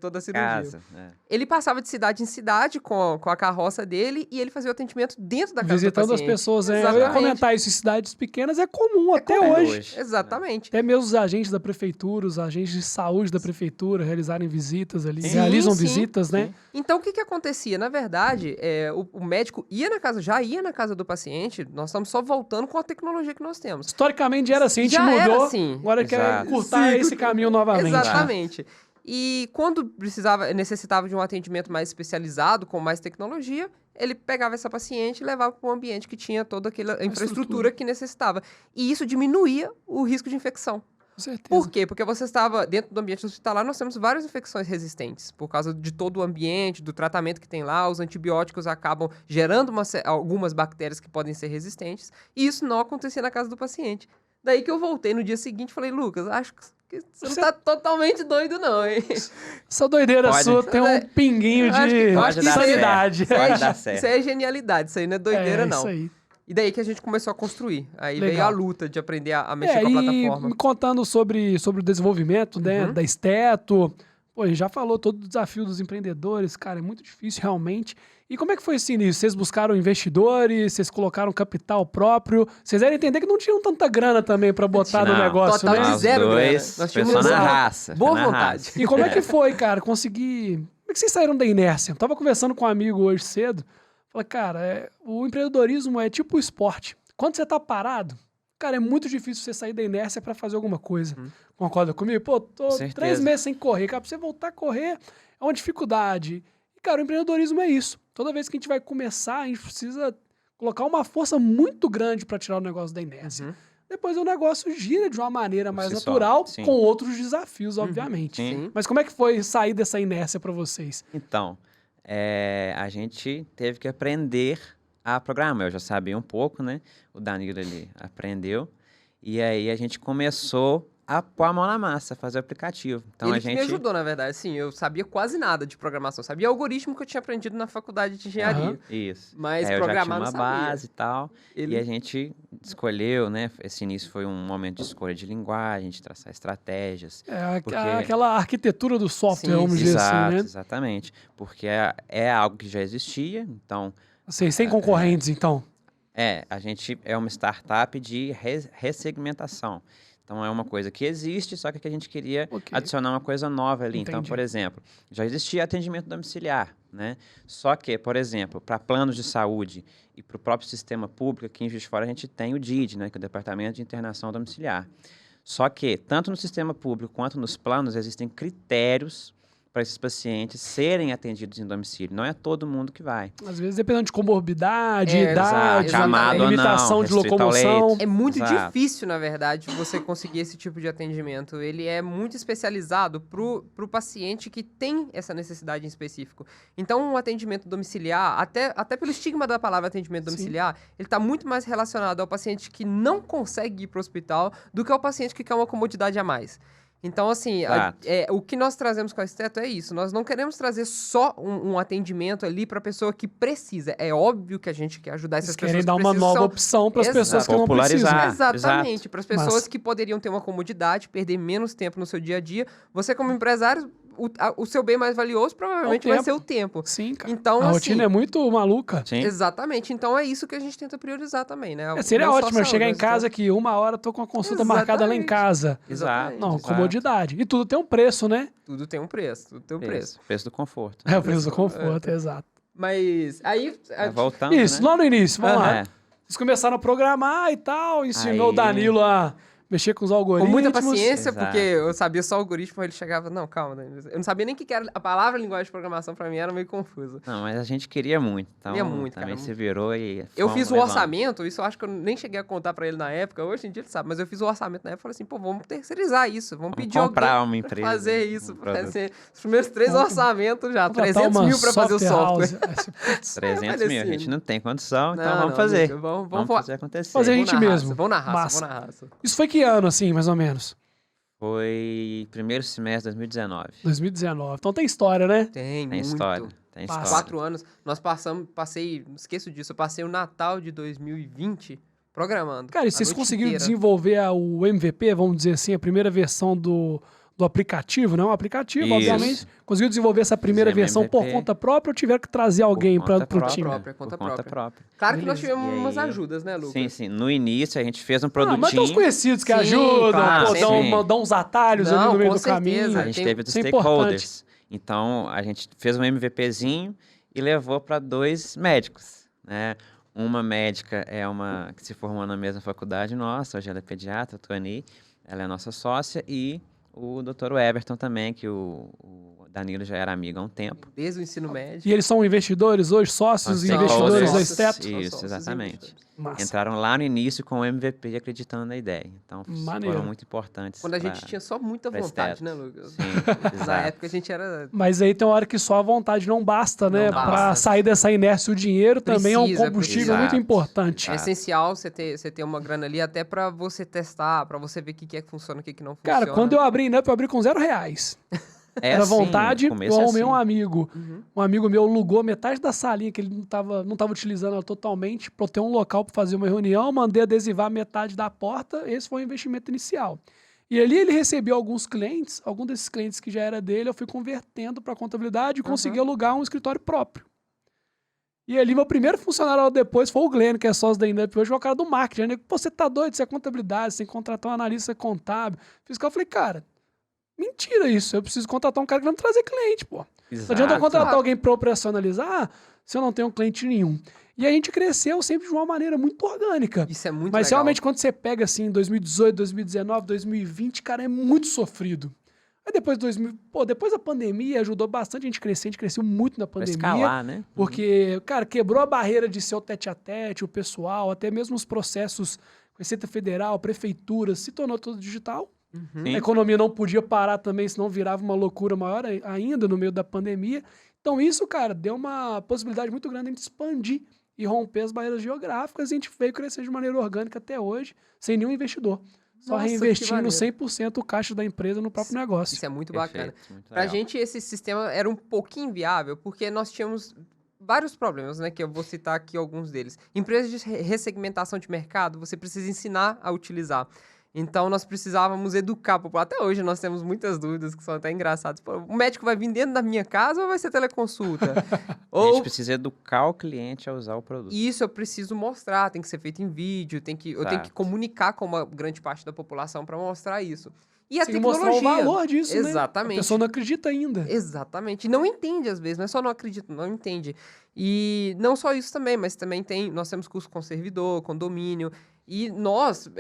B: toda a cirurgia.
C: Casa, né?
B: Ele passava de cidade em cidade com a carroça dele e ele fazia o atendimento dentro da casa
A: Visitando
B: do
A: as
B: paciente.
A: pessoas. Eu ia
B: Exatamente.
A: comentar isso, em cidades pequenas é comum até
B: comum.
A: hoje.
B: Exatamente.
A: Até mesmo os agentes da prefeitura, os agentes de saúde da prefeitura realizarem visitas ali.
C: Sim,
A: Realizam
B: sim,
A: visitas, né?
C: sim.
B: Então, o que acontecia? Na verdade, o médico já ia na casa do paciente, nós estamos só voltando com a tecnologia que nós temos.
A: Historicamente já era assim, a gente
B: Já era
A: mudou,
B: assim.
A: agora quer
C: Exato.
A: encurtar
B: Sim.
A: esse caminho novamente.
B: Exatamente. E quando necessitava de um atendimento mais especializado, com mais tecnologia, ele pegava essa paciente e levava para um ambiente que tinha toda aquela infraestrutura que necessitava. E isso diminuía o risco de infecção.
A: Com certeza.
B: Por quê? Porque você estava dentro do ambiente hospitalar, nós temos várias infecções resistentes. Por causa de todo o ambiente, do tratamento que tem lá, os antibióticos acabam gerando algumas bactérias que podem ser resistentes. E isso não acontecia na casa do paciente. Daí que eu voltei no dia seguinte e falei, Lucas, acho que você não tá totalmente doido não, hein?
A: Essa doideira
C: Pode.
A: sua tem um pinguinho
B: Eu acho
A: de
B: que
C: Pode dar
A: sanidade.
C: certo. Pode dar certo.
B: Isso aí é genialidade, isso aí não é doideira, não.
A: Isso aí.
B: E daí que a gente começou a construir. Aí
A: Legal.
B: veio a luta de aprender a mexer com a plataforma.
A: Me contando sobre o desenvolvimento, né, da Esteto. Pô, a gente já falou todo o desafio dos empreendedores, cara, é muito difícil realmente. E como é que foi esse início? Vocês buscaram investidores, vocês colocaram capital próprio? Vocês devem entender que não tinham tanta grana também pra botar no
C: Não,
A: negócio,
B: total
A: né?
B: de
C: Nós
B: zero grana.
C: dois,
B: Nós
C: foi
B: tínhamos
C: só na
B: uma
C: raça.
B: boa
C: foi na
B: vontade.
C: raça.
A: E como é que foi, cara, conseguir... Como é que vocês saíram da inércia? Eu tava conversando com um amigo hoje cedo, falei, cara, o empreendedorismo é tipo o esporte. Quando você tá parado, cara, é muito difícil você sair da inércia pra fazer alguma coisa. Concorda comigo? Pô, tô
C: Certeza.
A: 3 meses sem correr, cara, pra você voltar a correr é uma dificuldade. E, cara, o empreendedorismo é isso. Toda vez que a gente vai começar, a gente precisa colocar uma força muito grande pra tirar o negócio da inércia. Depois o negócio gira de uma maneira mais
C: si só,
A: natural,
C: sim.
A: com outros desafios, obviamente.
C: Sim.
A: Mas como é que foi sair dessa inércia pra vocês?
C: Então, a gente teve que aprender a programar. Eu já sabia um pouco, né? O Danilo, ele aprendeu. E aí a gente começou a pôr a mão na massa, fazer o aplicativo. Então
B: Ele
C: a
B: que
C: gente...
B: me ajudou, na verdade. Assim, eu sabia quase nada de programação. Sabia algoritmo que eu tinha aprendido na faculdade de engenharia.
A: Aham.
C: Isso.
B: Mas
C: eu já tinha
B: programar
C: uma
B: não sabia.
C: base e tal.
B: Ele-
C: E a gente escolheu, né? Esse início foi um momento de escolha de linguagem, de traçar estratégias.
A: É
C: Porque-
A: aquela arquitetura do software,
B: Sim,
A: vamos dizer
C: Exato,
A: assim, né?
C: exatamente. Porque é algo que já existia, então...
A: Vocês sem concorrentes, então.
C: a gente é uma startup de ressegmentação. Então, é uma coisa que existe, só que a gente queria
A: Ok.
C: adicionar uma coisa nova ali. Então,
A: Entendi.
C: por exemplo, já existia atendimento domiciliar, né? Só que, por exemplo, para planos de saúde e para o próprio sistema público, aqui em Juiz de Fora a gente tem o DID, né? Que é o Departamento de Internação Domiciliar. Só que, tanto no sistema público quanto nos planos, existem critérios para esses pacientes serem atendidos em domicílio. Não é todo mundo que vai.
A: Às vezes, dependendo de comorbidade,
B: É,
A: idade,
B: exato. Chamado ou não,
A: limitação de
C: restrito ao
A: locomoção.
C: leito.
B: É muito
C: Exato.
B: difícil, na verdade, você conseguir esse tipo de atendimento. Ele é muito especializado pro paciente que tem essa necessidade em específico. Então, um atendimento domiciliar, até pelo estigma da palavra atendimento
A: Sim.
B: domiciliar, ele está muito mais relacionado ao paciente que não consegue ir para o hospital do que ao paciente que quer uma comodidade a mais. Então, assim,
C: Exato.
B: o que nós trazemos com a Esteto é isso. Nós não queremos trazer só um atendimento ali para a pessoa que precisa. É óbvio que a gente quer ajudar essas
A: Eles
B: pessoas
A: querem
B: que
A: dar uma
B: precisam.
A: nova
B: São-
A: opção para as
B: Exato.
A: pessoas que não
C: Popularizar.
A: precisam.
B: Exatamente. Para as pessoas
A: Massa.
B: que poderiam ter uma comodidade, perder menos tempo no seu dia a dia. Você, como empresário, o seu bem mais valioso provavelmente vai
A: tempo.
B: ser o tempo.
A: Sim, cara.
B: Então,
A: a
B: assim,
A: rotina é muito maluca.
C: Sim.
B: Exatamente. Então, é isso que a gente tenta priorizar também, né?
A: Seria
B: Não só
A: ótimo eu
B: saúde,
A: chegar em
B: mas
A: casa aqui, 1 hora, tô com a consulta marcada lá em
B: Exatamente.
A: casa.
C: Exato.
A: Não,
C: exato.
A: comodidade. E tudo tem um preço, né?
B: Tudo tem um preço. Tudo tem um preço.
C: Preço do conforto.
A: É o preço do conforto, exato.
B: Mas aí...
C: Voltando,
A: Isso,
C: né?
A: lá no início, vamos lá.
C: É.
A: Vocês começaram a programar e tal, ensinou
C: Aí-
A: o Danilo a mexer com os
B: Com
A: algoritmos.
B: muita paciência,
C: Exato.
B: porque eu sabia só o algoritmo, ele chegava, não, calma, Danilo. Eu não sabia nem o que era, a palavra linguagem de programação pra mim era meio confusa.
C: Não, mas a gente queria muito. Então,
B: Queria muito,
C: também
B: cara.
C: se virou e
B: Eu
C: fomos
B: fiz o
C: levando.
B: orçamento, isso eu acho que eu nem cheguei a contar pra ele na época, hoje em dia ele sabe, mas eu fiz o orçamento na época e falei assim, pô, vamos terceirizar isso, vamos pedir
C: comprar
B: alguém
C: uma
B: pra
C: empresa,
B: fazer isso,
C: um
B: pra
C: produto.
B: fazer os primeiros 3
A: Vamos
B: orçamentos já,
A: Contratar
B: 300
A: uma
B: mil pra fazer o software.
A: house. Aí você, putz,
C: 300
B: falei
C: mil, a
B: assim,
C: gente não tem condição, então
B: não,
C: vamos
B: não,
C: fazer.
B: Luca, vamos
C: Vamos fazer acontecer.
A: Fazer a
B: Vamos
A: gente
B: na
A: mesmo.
B: raça, vamos na raça,
A: Massa.
B: vamos na raça.
A: Isso foi que ano, assim, mais ou menos?
C: Foi primeiro semestre de 2019.
A: 2019. Então tem história, né?
B: Tem
C: Tem
B: muito.
C: história, tem
A: Passa.
C: história.
B: 4 anos, nós passei, não esqueço disso, eu passei o Natal de 2020 programando.
A: Cara, e
B: a
A: vocês
B: noite
A: conseguiram
B: inteira.
A: desenvolver o MVP, vamos dizer assim, a primeira versão do aplicativo, não? O aplicativo,
C: Isso.
A: obviamente. Conseguiu desenvolver essa primeira
C: Fizemos
A: versão por
C: MVP.
A: conta própria ou tiveram que trazer alguém
C: Por conta
A: pro
C: própria,
A: time?
B: Própria, conta
C: por conta
B: própria.
C: própria.
B: Claro que nós
A: Beleza.
B: tivemos
C: E
B: umas
C: aí-
B: ajudas, né, Lucas?
C: Sim, sim. No início a gente fez um
A: Ah, mas tem
C: produtinho.
A: uns conhecidos que
B: Sim,
A: ajudam,
B: claro,
A: pô,
C: sim.
A: dão uns atalhos ali
B: Não,
A: no meio
B: com
A: do
B: certeza.
A: caminho.
C: A gente
B: Tem-
C: teve dos
A: isso é importante.
C: stakeholders. Então, a gente fez um MVPzinho e levou para 2 médicos, né? Uma médica é uma que se formou na mesma faculdade nossa, hoje ela é pediatra, a Tuani, ela é nossa sócia, e o Dr. Everton também, que o Danilo já era amigo há um tempo.
B: Desde o ensino médio.
A: E eles são investidores hoje, sócios e
C: São
A: investidores da
B: sócios.
A: Step?
B: São
C: Isso,
B: sócios
C: exatamente.
B: investidores.
A: Massa.
C: Entraram lá no início com o MVP acreditando na ideia. Então,
A: Maneiro.
C: foram muito importantes.
B: Quando a gente
C: pra-
B: tinha só muita
C: pra
B: vontade,
C: Step.
B: né, Lucas?
C: Sim,
B: Na
C: exato.
B: época a gente era...
A: Mas aí tem uma hora que só a vontade não basta, né?
B: Não
A: Pra
B: basta.
A: sair dessa inércia, o dinheiro também é um
B: Precisa,
A: combustível
C: precisa.
A: muito importante.
B: É
C: Exato.
B: essencial você ter uma grana ali até pra você testar, pra você ver o que é que funciona, o que que não funciona.
A: Cara, quando eu abri Inup, eu abri com R$0. Era
C: assim,
A: vontade,
C: no
A: eu
C: começo é
A: arrumei um
C: assim.
A: amigo.
B: Uhum.
A: Um amigo meu alugou metade da salinha, que ele não tava utilizando ela totalmente, pra eu ter um local pra fazer uma reunião, mandei adesivar metade da porta, esse foi o investimento inicial. E ali ele recebeu alguns clientes, algum desses clientes que já era dele, eu fui convertendo pra contabilidade e consegui alugar um escritório próprio. E ali, meu primeiro funcionário depois foi o Glenn, que é sócio da Inup hoje, que é o cara do marketing. Né? Pô, você tá doido, você é contabilidade, você tem que contratar um analista contábil. Fiscal, eu falei, cara, mentira isso, eu preciso contratar um cara que vai me trazer cliente, pô. Não adianta eu
C: Exato.
A: contratar alguém para operacionalizar se eu não tenho cliente nenhum. E a gente cresceu sempre de uma maneira muito orgânica.
B: Isso é muito
A: Mas
B: legal.
A: realmente, quando você pega assim, 2018, 2019, 2020, cara, é muito sofrido. Aí depois, depois da pandemia ajudou bastante a gente crescer, a gente cresceu muito na
C: Pra
A: pandemia.
C: escalar, né?
A: Porque, cara, quebrou a barreira de ser o tete-a-tete, o pessoal, até mesmo os processos, Receita Federal, prefeituras, se tornou tudo digital.
C: Sim.
A: A economia não podia parar também, senão virava uma loucura maior ainda no meio da pandemia. Então isso, cara, deu uma possibilidade muito grande de a gente expandir e romper as barreiras geográficas e a gente veio crescer de maneira orgânica até hoje, sem nenhum investidor. Só
B: Nossa, que
A: reinvestindo
B: maneiro.
A: 100% o caixa da empresa no próprio negócio.
B: Isso é muito bacana.
C: Perfeito, muito
B: Pra
C: legal.
B: gente, esse sistema era um pouquinho inviável, porque nós tínhamos vários problemas, né? Que eu vou citar aqui alguns deles. Empresas de ressegmentação de mercado, você precisa ensinar a utilizar. Então, nós precisávamos educar a população. Até hoje, nós temos muitas dúvidas que são até engraçadas. Pô, o médico vai vir dentro da minha casa ou vai ser teleconsulta?
C: A gente
B: Ou
C: precisa educar o cliente a usar o produto.
B: isso eu preciso mostrar, tem que ser feito em vídeo, eu tenho que
C: Exato.
B: comunicar com uma grande parte da população para mostrar isso. E a
A: Tem que mostrar o
B: tecnologia.
A: valor disso, né? A
B: Exatamente.
A: pessoa não acredita ainda.
B: Exatamente. E não entende, às vezes. Não é só não acredita, não entende. E não só isso também, mas também nós temos custo com servidor, condomínio. E nós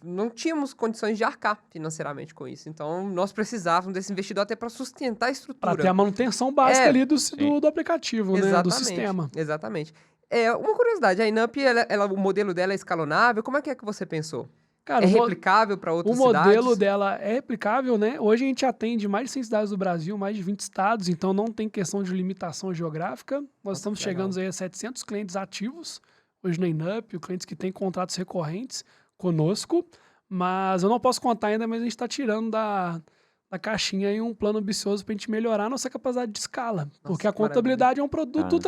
B: não tínhamos condições de arcar financeiramente com isso. Então, nós precisávamos desse investidor até para sustentar a estrutura.
A: Para ter a manutenção básica
B: É,
A: ali do aplicativo, né? Do sistema.
B: Exatamente. Uma curiosidade, a Inup, o modelo dela é escalonável. Como é que você pensou?
A: Cara,
B: É
A: o mo-
B: replicável para
A: o
B: outras
A: modelo
B: cidades?
A: dela é replicável, né? Hoje a gente atende mais de 100 cidades do Brasil, mais de 20 estados, então não tem questão de limitação geográfica. Nós estamos
B: que legal.
A: chegando aí a 700 clientes ativos hoje na Inup, clientes que têm contratos recorrentes conosco, mas eu não posso contar ainda, mas a gente está tirando da caixinha aí um plano ambicioso para a gente melhorar a nossa capacidade de escala, porque a
B: que
A: contabilidade é um produto,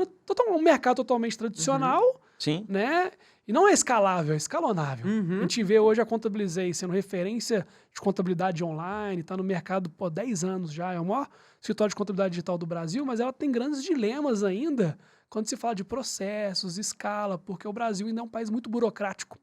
A: um mercado totalmente tradicional,
C: Sim.
A: né? E não é escalável, é escalonável.
B: Uhum.
A: A gente vê hoje a Contabilizei sendo referência de contabilidade online, está no mercado por 10 anos já, é o maior escritório de contabilidade digital do Brasil, mas ela tem grandes dilemas ainda quando se fala de processos, escala, porque o Brasil ainda é um país muito burocrático.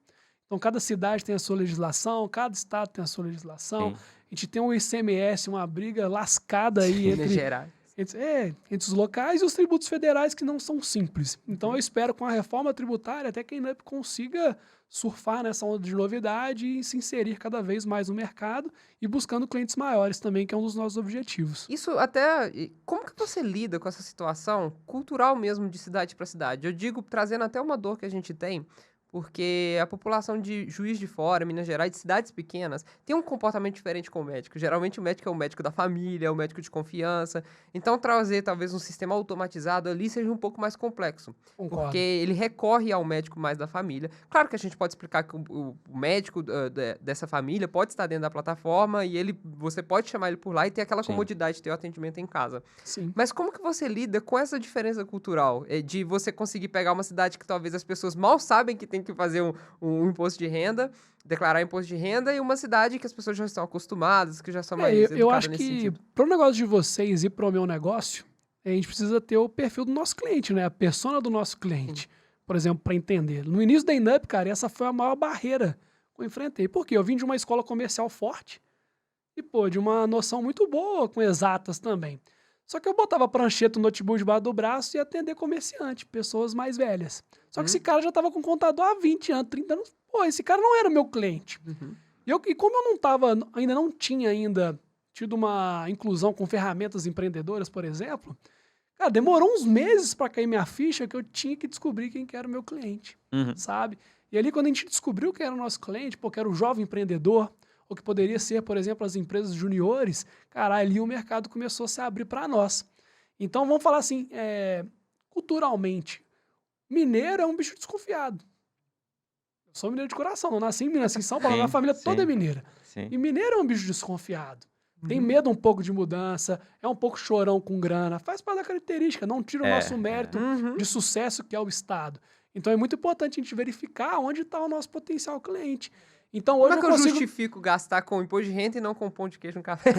A: Então, cada cidade tem a sua legislação, cada estado tem a sua legislação.
C: Sim.
A: A gente tem um ICMS, uma briga lascada aí
B: Minas Gerais.
A: entre os locais e os tributos federais que não são simples. Então eu espero com a reforma tributária até que a INAP consiga surfar nessa onda de novidade e se inserir cada vez mais no mercado e buscando clientes maiores também, que é um dos nossos objetivos.
B: Isso até... Como que você lida com essa situação cultural mesmo de cidade para cidade? Eu digo, trazendo até uma dor que a gente tem, porque a população de Juiz de Fora, Minas Gerais, de cidades pequenas, tem um comportamento diferente com o médico. Geralmente o médico é o médico da família, é o médico de confiança. Então trazer talvez um sistema automatizado ali seja um pouco mais complexo.
A: Concordo.
B: Porque ele recorre ao médico mais da família. Claro que a gente pode explicar que o médico dessa família pode estar dentro da plataforma e você pode chamar ele por lá e ter aquela
C: Sim.
B: comodidade de ter o atendimento em casa.
A: Sim.
B: Mas como que você lida com essa diferença cultural? De você conseguir pegar uma cidade que talvez as pessoas mal sabem que tem que fazer um imposto de renda, declarar imposto de renda, e uma cidade que as pessoas já estão acostumadas, que já são mais educadas
A: eu acho
B: nesse
A: que
B: sentido.
A: para o negócio de vocês e para o meu negócio, a gente precisa ter o perfil do nosso cliente, né? A persona do nosso cliente, por exemplo, para entender. No início da INAP, cara, essa foi a maior barreira que eu enfrentei. Por quê? Eu vim de uma escola comercial forte e, de uma noção muito boa com exatas também. Só que eu botava prancheta, notebook debaixo do braço e ia atender comerciante, pessoas mais velhas. Só que esse cara já tava com contador há 20 anos, 30 anos. Esse cara não era meu cliente. E como eu não tinha tido uma inclusão com ferramentas empreendedoras, por exemplo, cara, demorou uns meses para cair minha ficha que eu tinha que descobrir quem que era o meu cliente, sabe? E ali, quando a gente descobriu quem era o nosso cliente, que era o jovem empreendedor, ou que poderia ser, por exemplo, as empresas juniores, cara, ali o mercado começou a se abrir para nós. Então, vamos falar assim, culturalmente, mineiro é um bicho desconfiado. Eu sou mineiro de coração, não nasci em Minas, nasci em São Paulo, minha família toda é mineira.
C: Sim.
A: E mineiro é um bicho desconfiado. Tem medo um pouco de mudança, é um pouco chorão com grana, faz parte da característica, não tira o nosso mérito de sucesso que é o Estado. Então é muito importante a gente verificar onde está o nosso potencial cliente. Então hoje
B: Como é que eu justifico gastar com imposto de renda e não com pão de queijo no café?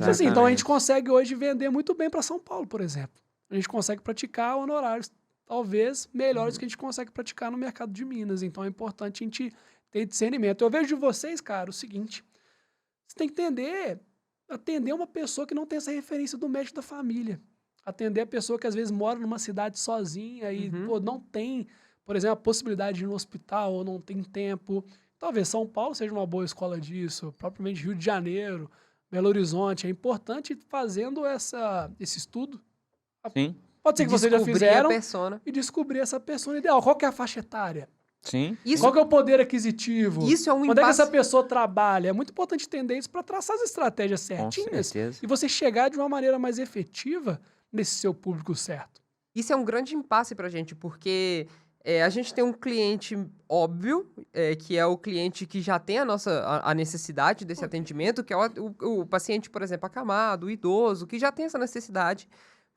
A: Assim, então a gente consegue hoje vender muito bem para São Paulo, por exemplo. A gente consegue praticar honorários talvez melhores que a gente consegue praticar no mercado de Minas. Então é importante a gente ter discernimento. Eu vejo de vocês, cara, o seguinte: você tem que atender uma pessoa que não tem essa referência do médico da família. Atender a pessoa que às vezes mora numa cidade sozinha e não tem, por exemplo, a possibilidade de ir no hospital ou não tem tempo. Talvez São Paulo seja uma boa escola disso, propriamente Rio de Janeiro, Belo Horizonte. É importante ir fazendo esse estudo.
C: Sim.
A: Pode ser que vocês já fizeram
B: a persona.
A: e descobrir essa persona ideal. Qual que é a faixa etária?
C: Sim.
A: Qual que é o poder aquisitivo?
B: Isso é um
A: Onde é que
B: impasse.
A: essa pessoa trabalha? É muito importante entender isso para traçar as estratégias certinhas
C: certeza.
A: e você chegar de uma maneira mais efetiva nesse seu público certo.
B: Isso é um grande impasse pra gente, porque a gente tem um cliente óbvio, que é o cliente que já tem a necessidade desse atendimento, que é o paciente, por exemplo, acamado, o idoso, que já tem essa necessidade.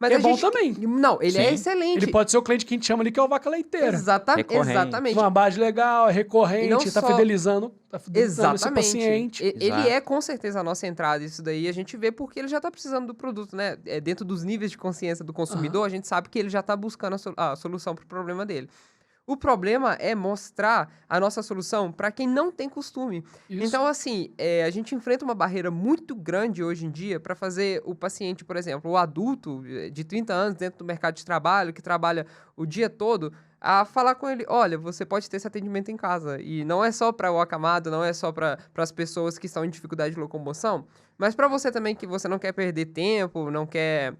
B: Mas
A: É bom também.
B: Não, ele é
C: Sim.
B: excelente.
A: Ele pode ser o cliente que a gente chama ali, que é o vaca leiteira.
C: Recorrente.
B: Exatamente.
A: Uma base legal, é
B: E não
A: recorrente, está
B: só-
A: fidelizando esse
B: Exatamente.
A: paciente.
B: Ele
C: Exato.
B: é com certeza a nossa entrada, isso daí a gente vê porque ele já está precisando do produto, né? Dentro dos níveis de consciência do consumidor, a gente sabe que ele já está buscando a solução para o problema dele. O problema é mostrar a nossa solução para quem não tem costume.
A: Isso.
B: Então, assim, a gente enfrenta uma barreira muito grande hoje em dia para fazer o paciente, por exemplo, o adulto de 30 anos dentro do mercado de trabalho, que trabalha o dia todo, a falar com ele: olha, você pode ter esse atendimento em casa. E não é só para o acamado, não é só para as pessoas que estão em dificuldade de locomoção, mas para você também que você não quer perder tempo, não quer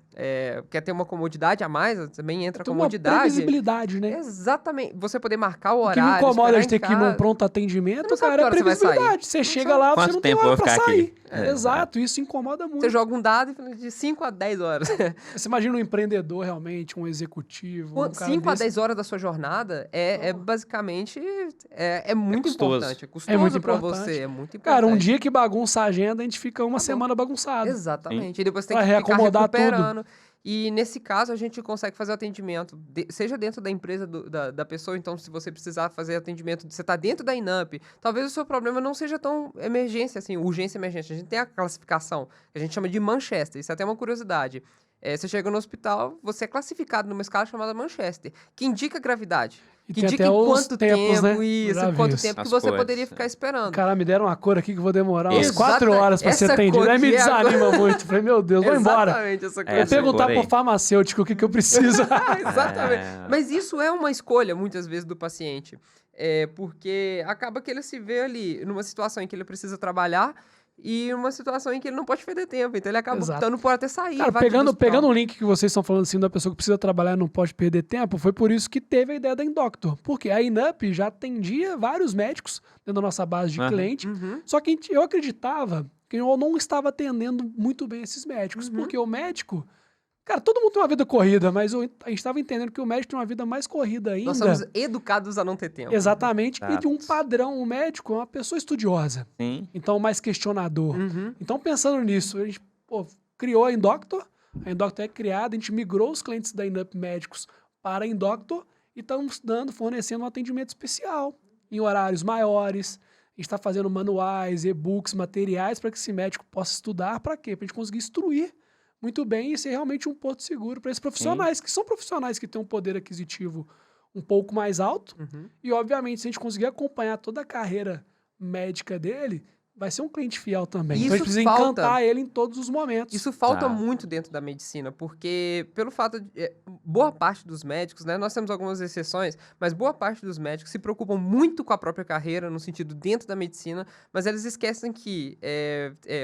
B: ter uma comodidade a mais, também entra a
A: Tem uma
B: comodidade.
A: previsibilidade, né?
B: Exatamente. Você poder marcar o
A: O que
B: horário.
A: me incomoda
B: esperar
A: de ter
B: em
A: que ir num
B: casa.
A: pronto
B: Você
A: atendimento,
B: não sabe
A: cara, é
B: que hora você vai sair.
A: previsibilidade. Você chega
B: sabe.
A: lá,
C: Quanto
A: você não
C: tempo
A: tem
C: eu
A: hora
C: vou
A: pra
C: ficar
A: sair.
C: aqui?
A: Exato, isso incomoda muito.
B: Você joga um dado e fala de 5 a 10 horas.
A: Você imagina um empreendedor realmente, um executivo, um cara
B: 5 a
A: desse.
B: 10 horas da sua jornada é basicamente muito
C: custoso.
B: importante. É custoso
A: É muito
B: pra
A: importante.
B: você. É muito importante.
A: Cara, um dia que bagunça a agenda, a gente fica uma semana bagunçado.
B: Exatamente. E depois tem
A: Pra
B: que ficar
A: reacomodar
B: recuperando. E nesse caso, a gente consegue fazer o atendimento, seja dentro da empresa da pessoa, então se você precisar fazer atendimento, você está dentro da INAMP, talvez o seu problema não seja tão emergência, assim, urgência e emergência. A gente tem a classificação, que a gente chama de Manchester, isso é até uma curiosidade. Você chega no hospital, você é classificado numa escala chamada Manchester, que indica gravidade.
A: E
B: Que
A: tem
B: indica
A: até
B: em
A: os
B: quanto
A: tempos,
B: tempo,
A: né?
B: isso,
A: Já
B: em quanto
A: vi
B: tempo que
C: As
B: você
C: cores,
B: poderia ficar esperando.
A: Cara, me deram uma cor aqui que eu vou demorar umas
B: Exata-
A: 4 horas pra ser
B: essa
A: atendido.
B: cor
A: Aí me
B: aqui é a cor-
A: desanima muito. Falei, meu Deus, vou embora.
B: Exatamente, essa
C: É,
B: coisa.
A: Vou
C: essa
A: perguntar
C: cor
A: pro
C: aí.
A: farmacêutico o que eu preciso.
B: Exatamente.
C: É.
B: Mas isso é uma escolha, muitas vezes, do paciente. Porque acaba que ele se vê ali numa situação em que ele precisa trabalhar e uma situação em que ele não pode perder tempo. Então ele acaba
A: Exato.
B: optando por até sair.
A: Cara,
B: vai do hospital.
A: pegando o link que vocês estão falando assim da pessoa que precisa trabalhar e não pode perder tempo, foi por isso que teve a ideia da Indoctor. Porque a Inup já atendia vários médicos dentro da nossa base de
C: Aham.
A: cliente,
B: Uhum.
A: só que eu acreditava que eu não estava atendendo muito bem esses médicos, porque o médico... Cara, todo mundo tem uma vida corrida, mas a gente estava entendendo que o médico tem uma vida mais corrida ainda.
B: Nós somos educados a não ter tempo.
A: Exatamente, e de um
C: Exato.
A: padrão. O médico é uma pessoa estudiosa,
C: Sim.
A: então mais questionador.
B: Uhum.
A: Então, pensando nisso, a gente criou a Indoctor. A Indoctor é criada, a gente migrou os clientes da Inup Médicos para a Indoctor e estamos fornecendo um atendimento especial em horários maiores. A gente está fazendo manuais, e-books, materiais para que esse médico possa estudar. Para quê? Para a gente conseguir instruir muito bem e ser realmente um porto seguro para esses profissionais, que são profissionais que têm um poder aquisitivo um pouco mais alto.
B: Uhum.
A: E, obviamente, se a gente conseguir acompanhar toda a carreira médica dele, vai ser um cliente fiel também. Então, a gente
B: Isso
A: precisa
B: falta.
A: encantar ele em todos os momentos.
B: Isso falta
C: Tá.
B: muito dentro da medicina, porque pelo fato de boa parte dos médicos, né, nós temos algumas exceções, mas boa parte dos médicos se preocupam muito com a própria carreira, no sentido dentro da medicina, mas eles esquecem que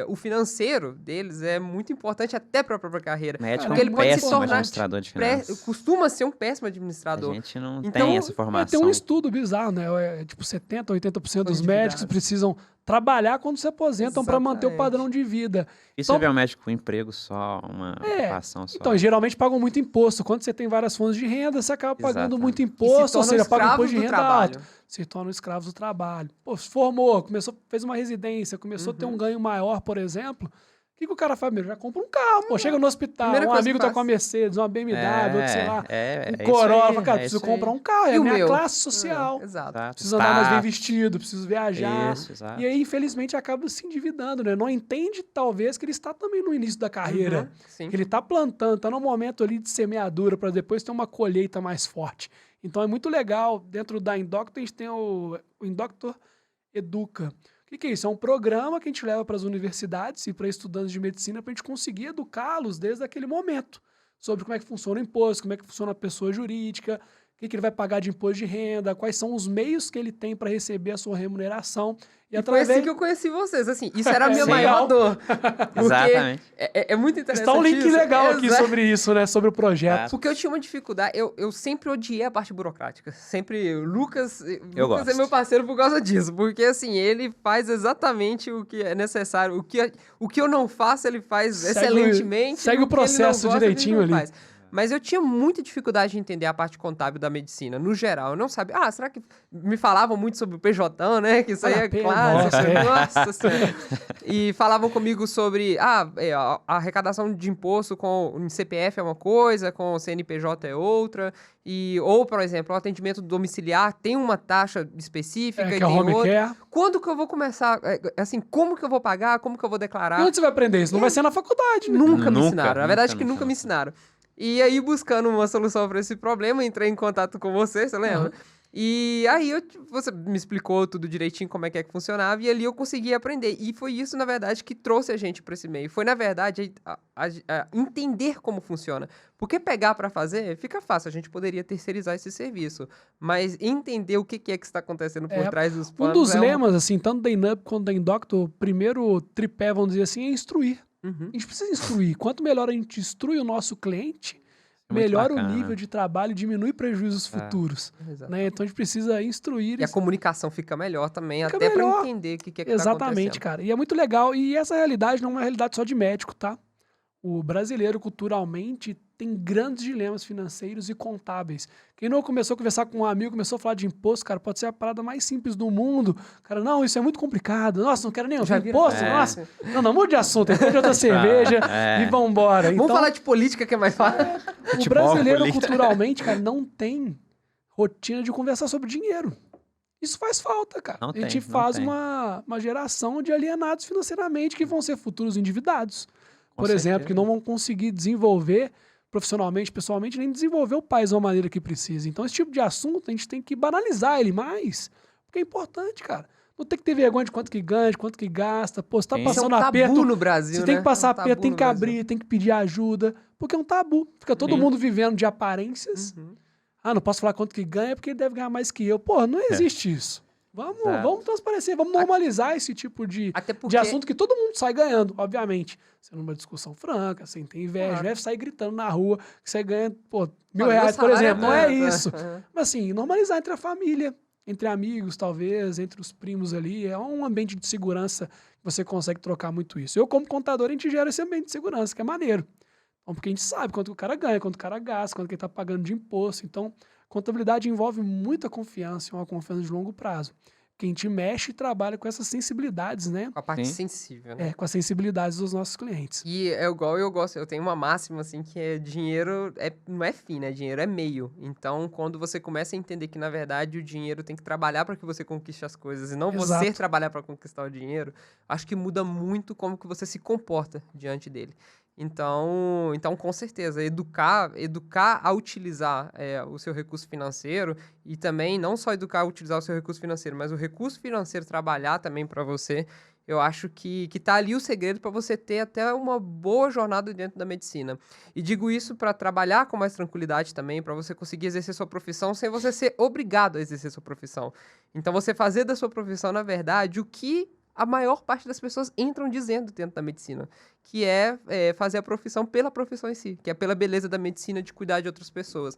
B: o financeiro deles é muito importante até para a própria carreira.
C: Médico
A: Porque
C: é
A: ele
C: um
A: pode se
C: péssimo
A: tornar
C: administrador de finanças.
B: Costuma ser um péssimo
C: A
B: administrador.
C: gente não
B: Então,
C: tem essa formação.
A: Tem um estudo bizarro, né? Tipo, 70%, 80% dos
B: São
A: médicos
B: endividados.
A: precisam trabalhar quando se aposentam para manter o
B: Exatamente.
A: padrão de vida.
C: E se
A: Então-
C: houver um médico com emprego só, uma ocupação só?
A: Então, geralmente pagam muito imposto. Quando você tem várias fontes de renda, você acaba pagando
C: Exatamente.
A: muito
B: E
A: imposto,
B: se
A: ou
B: tornam
A: seja, paga
B: escravos
A: imposto de
B: do
A: renda
B: trabalho.
A: alto. Se tornam escravos do trabalho. Pô, se formou, fez uma residência, começou a ter um ganho maior, por exemplo. O que o cara faz mesmo? Já compra um carro, pô. Chega no hospital,
B: Primeira
A: um
B: coisa
A: amigo
B: que
A: tá com a
B: faz.
A: Mercedes, uma BMW, outro, sei lá, um
C: isso
A: Corolla.
C: aí,
A: Fala, cara,
C: é
A: preciso
C: isso aí.
A: comprar um carro, é
B: E
A: a
B: o
A: minha
B: meu?
A: classe social.
B: Exato.
C: Exato.
A: Preciso andar mais bem
C: Status.
A: vestido, preciso viajar.
C: Isso, exato.
A: E aí, infelizmente, acaba se endividando, né? Não entende, talvez, que ele está também no início da carreira.
B: Uhum, sim.
A: Que ele está plantando, está no momento ali de semeadura para depois ter uma colheita mais forte. Então é muito legal. Dentro da Indoctor, a gente tem o Indoctor Educa. O que é isso? É um programa que a gente leva para as universidades e para estudantes de medicina para a gente conseguir educá-los desde aquele momento sobre como é que funciona o imposto, como é que funciona a pessoa jurídica, o que ele vai pagar de imposto de renda, quais são os meios que ele tem para receber a sua remuneração.
B: E foi assim que eu conheci vocês, assim, isso era a minha
A: Sim.
B: maior dor. Porque
C: Exatamente.
B: é muito interessante
A: Está um link
B: isso.
A: legal aqui
B: Exato.
A: sobre isso, né? Sobre o projeto.
C: Exato.
B: Porque eu tinha uma dificuldade, eu sempre odiei a parte burocrática. Sempre, o Lucas é
C: gosto.
B: meu parceiro por causa disso. Porque, assim, ele faz exatamente o que é necessário. O que eu não faço, ele faz excelentemente.
A: segue
B: e
A: o
B: que ele não
A: processo
B: gosta, ele
A: direitinho
B: não
A: ali.
B: faz. Mas eu tinha muita dificuldade de entender a parte contábil da medicina, no geral. Eu não sabia. Será que me falavam muito sobre o PJ, né? Que isso aí
A: Vale
B: é
A: a pena,
B: clássico.
A: nossa,
B: Nossa Senhora. E falavam comigo sobre a arrecadação de imposto com CPF é uma coisa, com CNPJ é outra. Ou, por exemplo, o atendimento domiciliar tem uma taxa específica
A: É,
B: e
A: que é o
B: tem
A: home
B: outra.
A: care.
B: Quando que eu vou começar? Assim, como que eu vou pagar? Como que eu vou
A: E
B: declarar?
A: onde você vai aprender isso? Não vai ser na faculdade, né?
B: Nunca me
C: Nunca,
B: ensinaram. Na verdade,
C: nunca,
B: que
C: nunca,
B: nunca me
C: nunca.
B: ensinaram. E aí, buscando uma solução para esse problema, entrei em contato com você lembra?
A: Uhum.
B: E aí, você me explicou tudo direitinho como é que funcionava, e ali eu consegui aprender. E foi isso, na verdade, que trouxe a gente para esse meio. Foi, na verdade, a entender como funciona. Porque pegar para fazer fica fácil, a gente poderia terceirizar esse serviço. Mas entender o que é que está acontecendo por trás dos
A: Um
B: planos
A: dos lemas, assim, tanto da Inup quanto da Indoctor, o primeiro tripé, vamos dizer assim, é instruir.
B: Uhum.
A: A gente precisa instruir. Quanto melhor a gente instrui o nosso cliente,
C: É muito
A: melhor o
C: bacana.
A: nível de trabalho e diminui prejuízos futuros.
B: Exato.
A: Né? Então a gente precisa instruir.
B: E a comunicação fica melhor também,
A: Fica
B: até para
A: melhor.
B: entender o que é que
A: Exatamente,
B: tá
A: cara. E é muito legal. E essa realidade não é uma realidade só de médico, tá? O brasileiro, culturalmente, tem grandes dilemas financeiros e contábeis. Quem não começou a conversar com um amigo, começou a falar de imposto, cara, pode ser a parada mais simples do mundo. Cara, não, isso é muito complicado. Nossa, não quero nem ouvir imposto.
C: É.
A: Nossa, não, mude de assunto. Depois de outra cerveja e vambora.
B: Vamos
A: Então,
B: falar de política, que é mais fácil.
A: o
C: Futebol,
A: brasileiro,
C: política.
A: culturalmente, cara, não tem rotina de conversar sobre dinheiro. Isso faz falta, cara.
C: Não
A: A gente
C: tem, não
A: faz
C: tem.
A: uma geração de alienados financeiramente que vão ser futuros endividados. por exemplo,
C: certeza.
A: que não vão conseguir desenvolver profissionalmente, pessoalmente, nem desenvolver o país de uma maneira que precisa. Então, esse tipo de assunto, a gente tem que banalizar ele mais, porque é importante, cara. Não tem que ter vergonha de quanto que ganha, de quanto que gasta. Pô, você tá
C: Sim.
B: Isso é um
A: passando
B: tabu
A: aperto,
B: no Brasil,
A: você tem
B: né?
A: que passar
B: É um
A: aperto,
B: tabu
A: tem
B: no
A: que
B: Brasil.
A: abrir, tem que pedir ajuda, porque é um tabu. Fica todo
C: Sim.
A: mundo vivendo de aparências.
B: Uhum.
A: Ah, não posso falar quanto que ganha porque ele deve ganhar mais que eu. Pô, não existe isso.
C: Exato.
A: Vamos transparecer, vamos normalizar esse tipo de
B: Até porque...
A: assunto que todo mundo sai ganhando, obviamente. Sendo uma discussão franca, sem ter inveja,
B: Claro.
A: não é sair gritando na rua que você ganha, pô,
B: Meu
A: R$1.000, por
B: salário
A: exemplo. Não é
B: tanto.
A: isso.
B: Uhum.
A: Mas assim, normalizar entre a família, entre amigos, talvez, entre os primos ali. É um ambiente de segurança que você consegue trocar muito isso. Eu, como contador, a gente gera esse ambiente de segurança, que é maneiro. Então, porque a gente sabe quanto o cara ganha, quanto o cara gasta, quanto que ele tá pagando de imposto. Então, contabilidade envolve muita confiança, uma confiança de longo prazo. Que a gente mexe e trabalha com essas sensibilidades, né?
B: Com a parte
C: Sim.
B: sensível, né?
A: Com as sensibilidades dos nossos clientes.
B: E é igual eu gosto, eu tenho uma máxima assim que é dinheiro não é fim, né? Dinheiro é meio. Então, quando você começa a entender que na verdade o dinheiro tem que trabalhar para que você conquiste as coisas e não você
A: Exato.
B: trabalhar para conquistar o dinheiro, acho que muda muito como que você se comporta diante dele. Então com certeza, educar a utilizar o seu recurso financeiro e também não só educar a utilizar o seu recurso financeiro, mas o recurso financeiro trabalhar também para você. Eu acho que tá ali o segredo para você ter até uma boa jornada dentro da medicina. E digo isso para trabalhar com mais tranquilidade também, para você conseguir exercer sua profissão sem você ser obrigado a exercer sua profissão. Então, você fazer da sua profissão, na verdade, o que a maior parte das pessoas entram dizendo dentro da medicina, que é fazer a profissão pela profissão em si, que é pela beleza da medicina de cuidar de outras pessoas.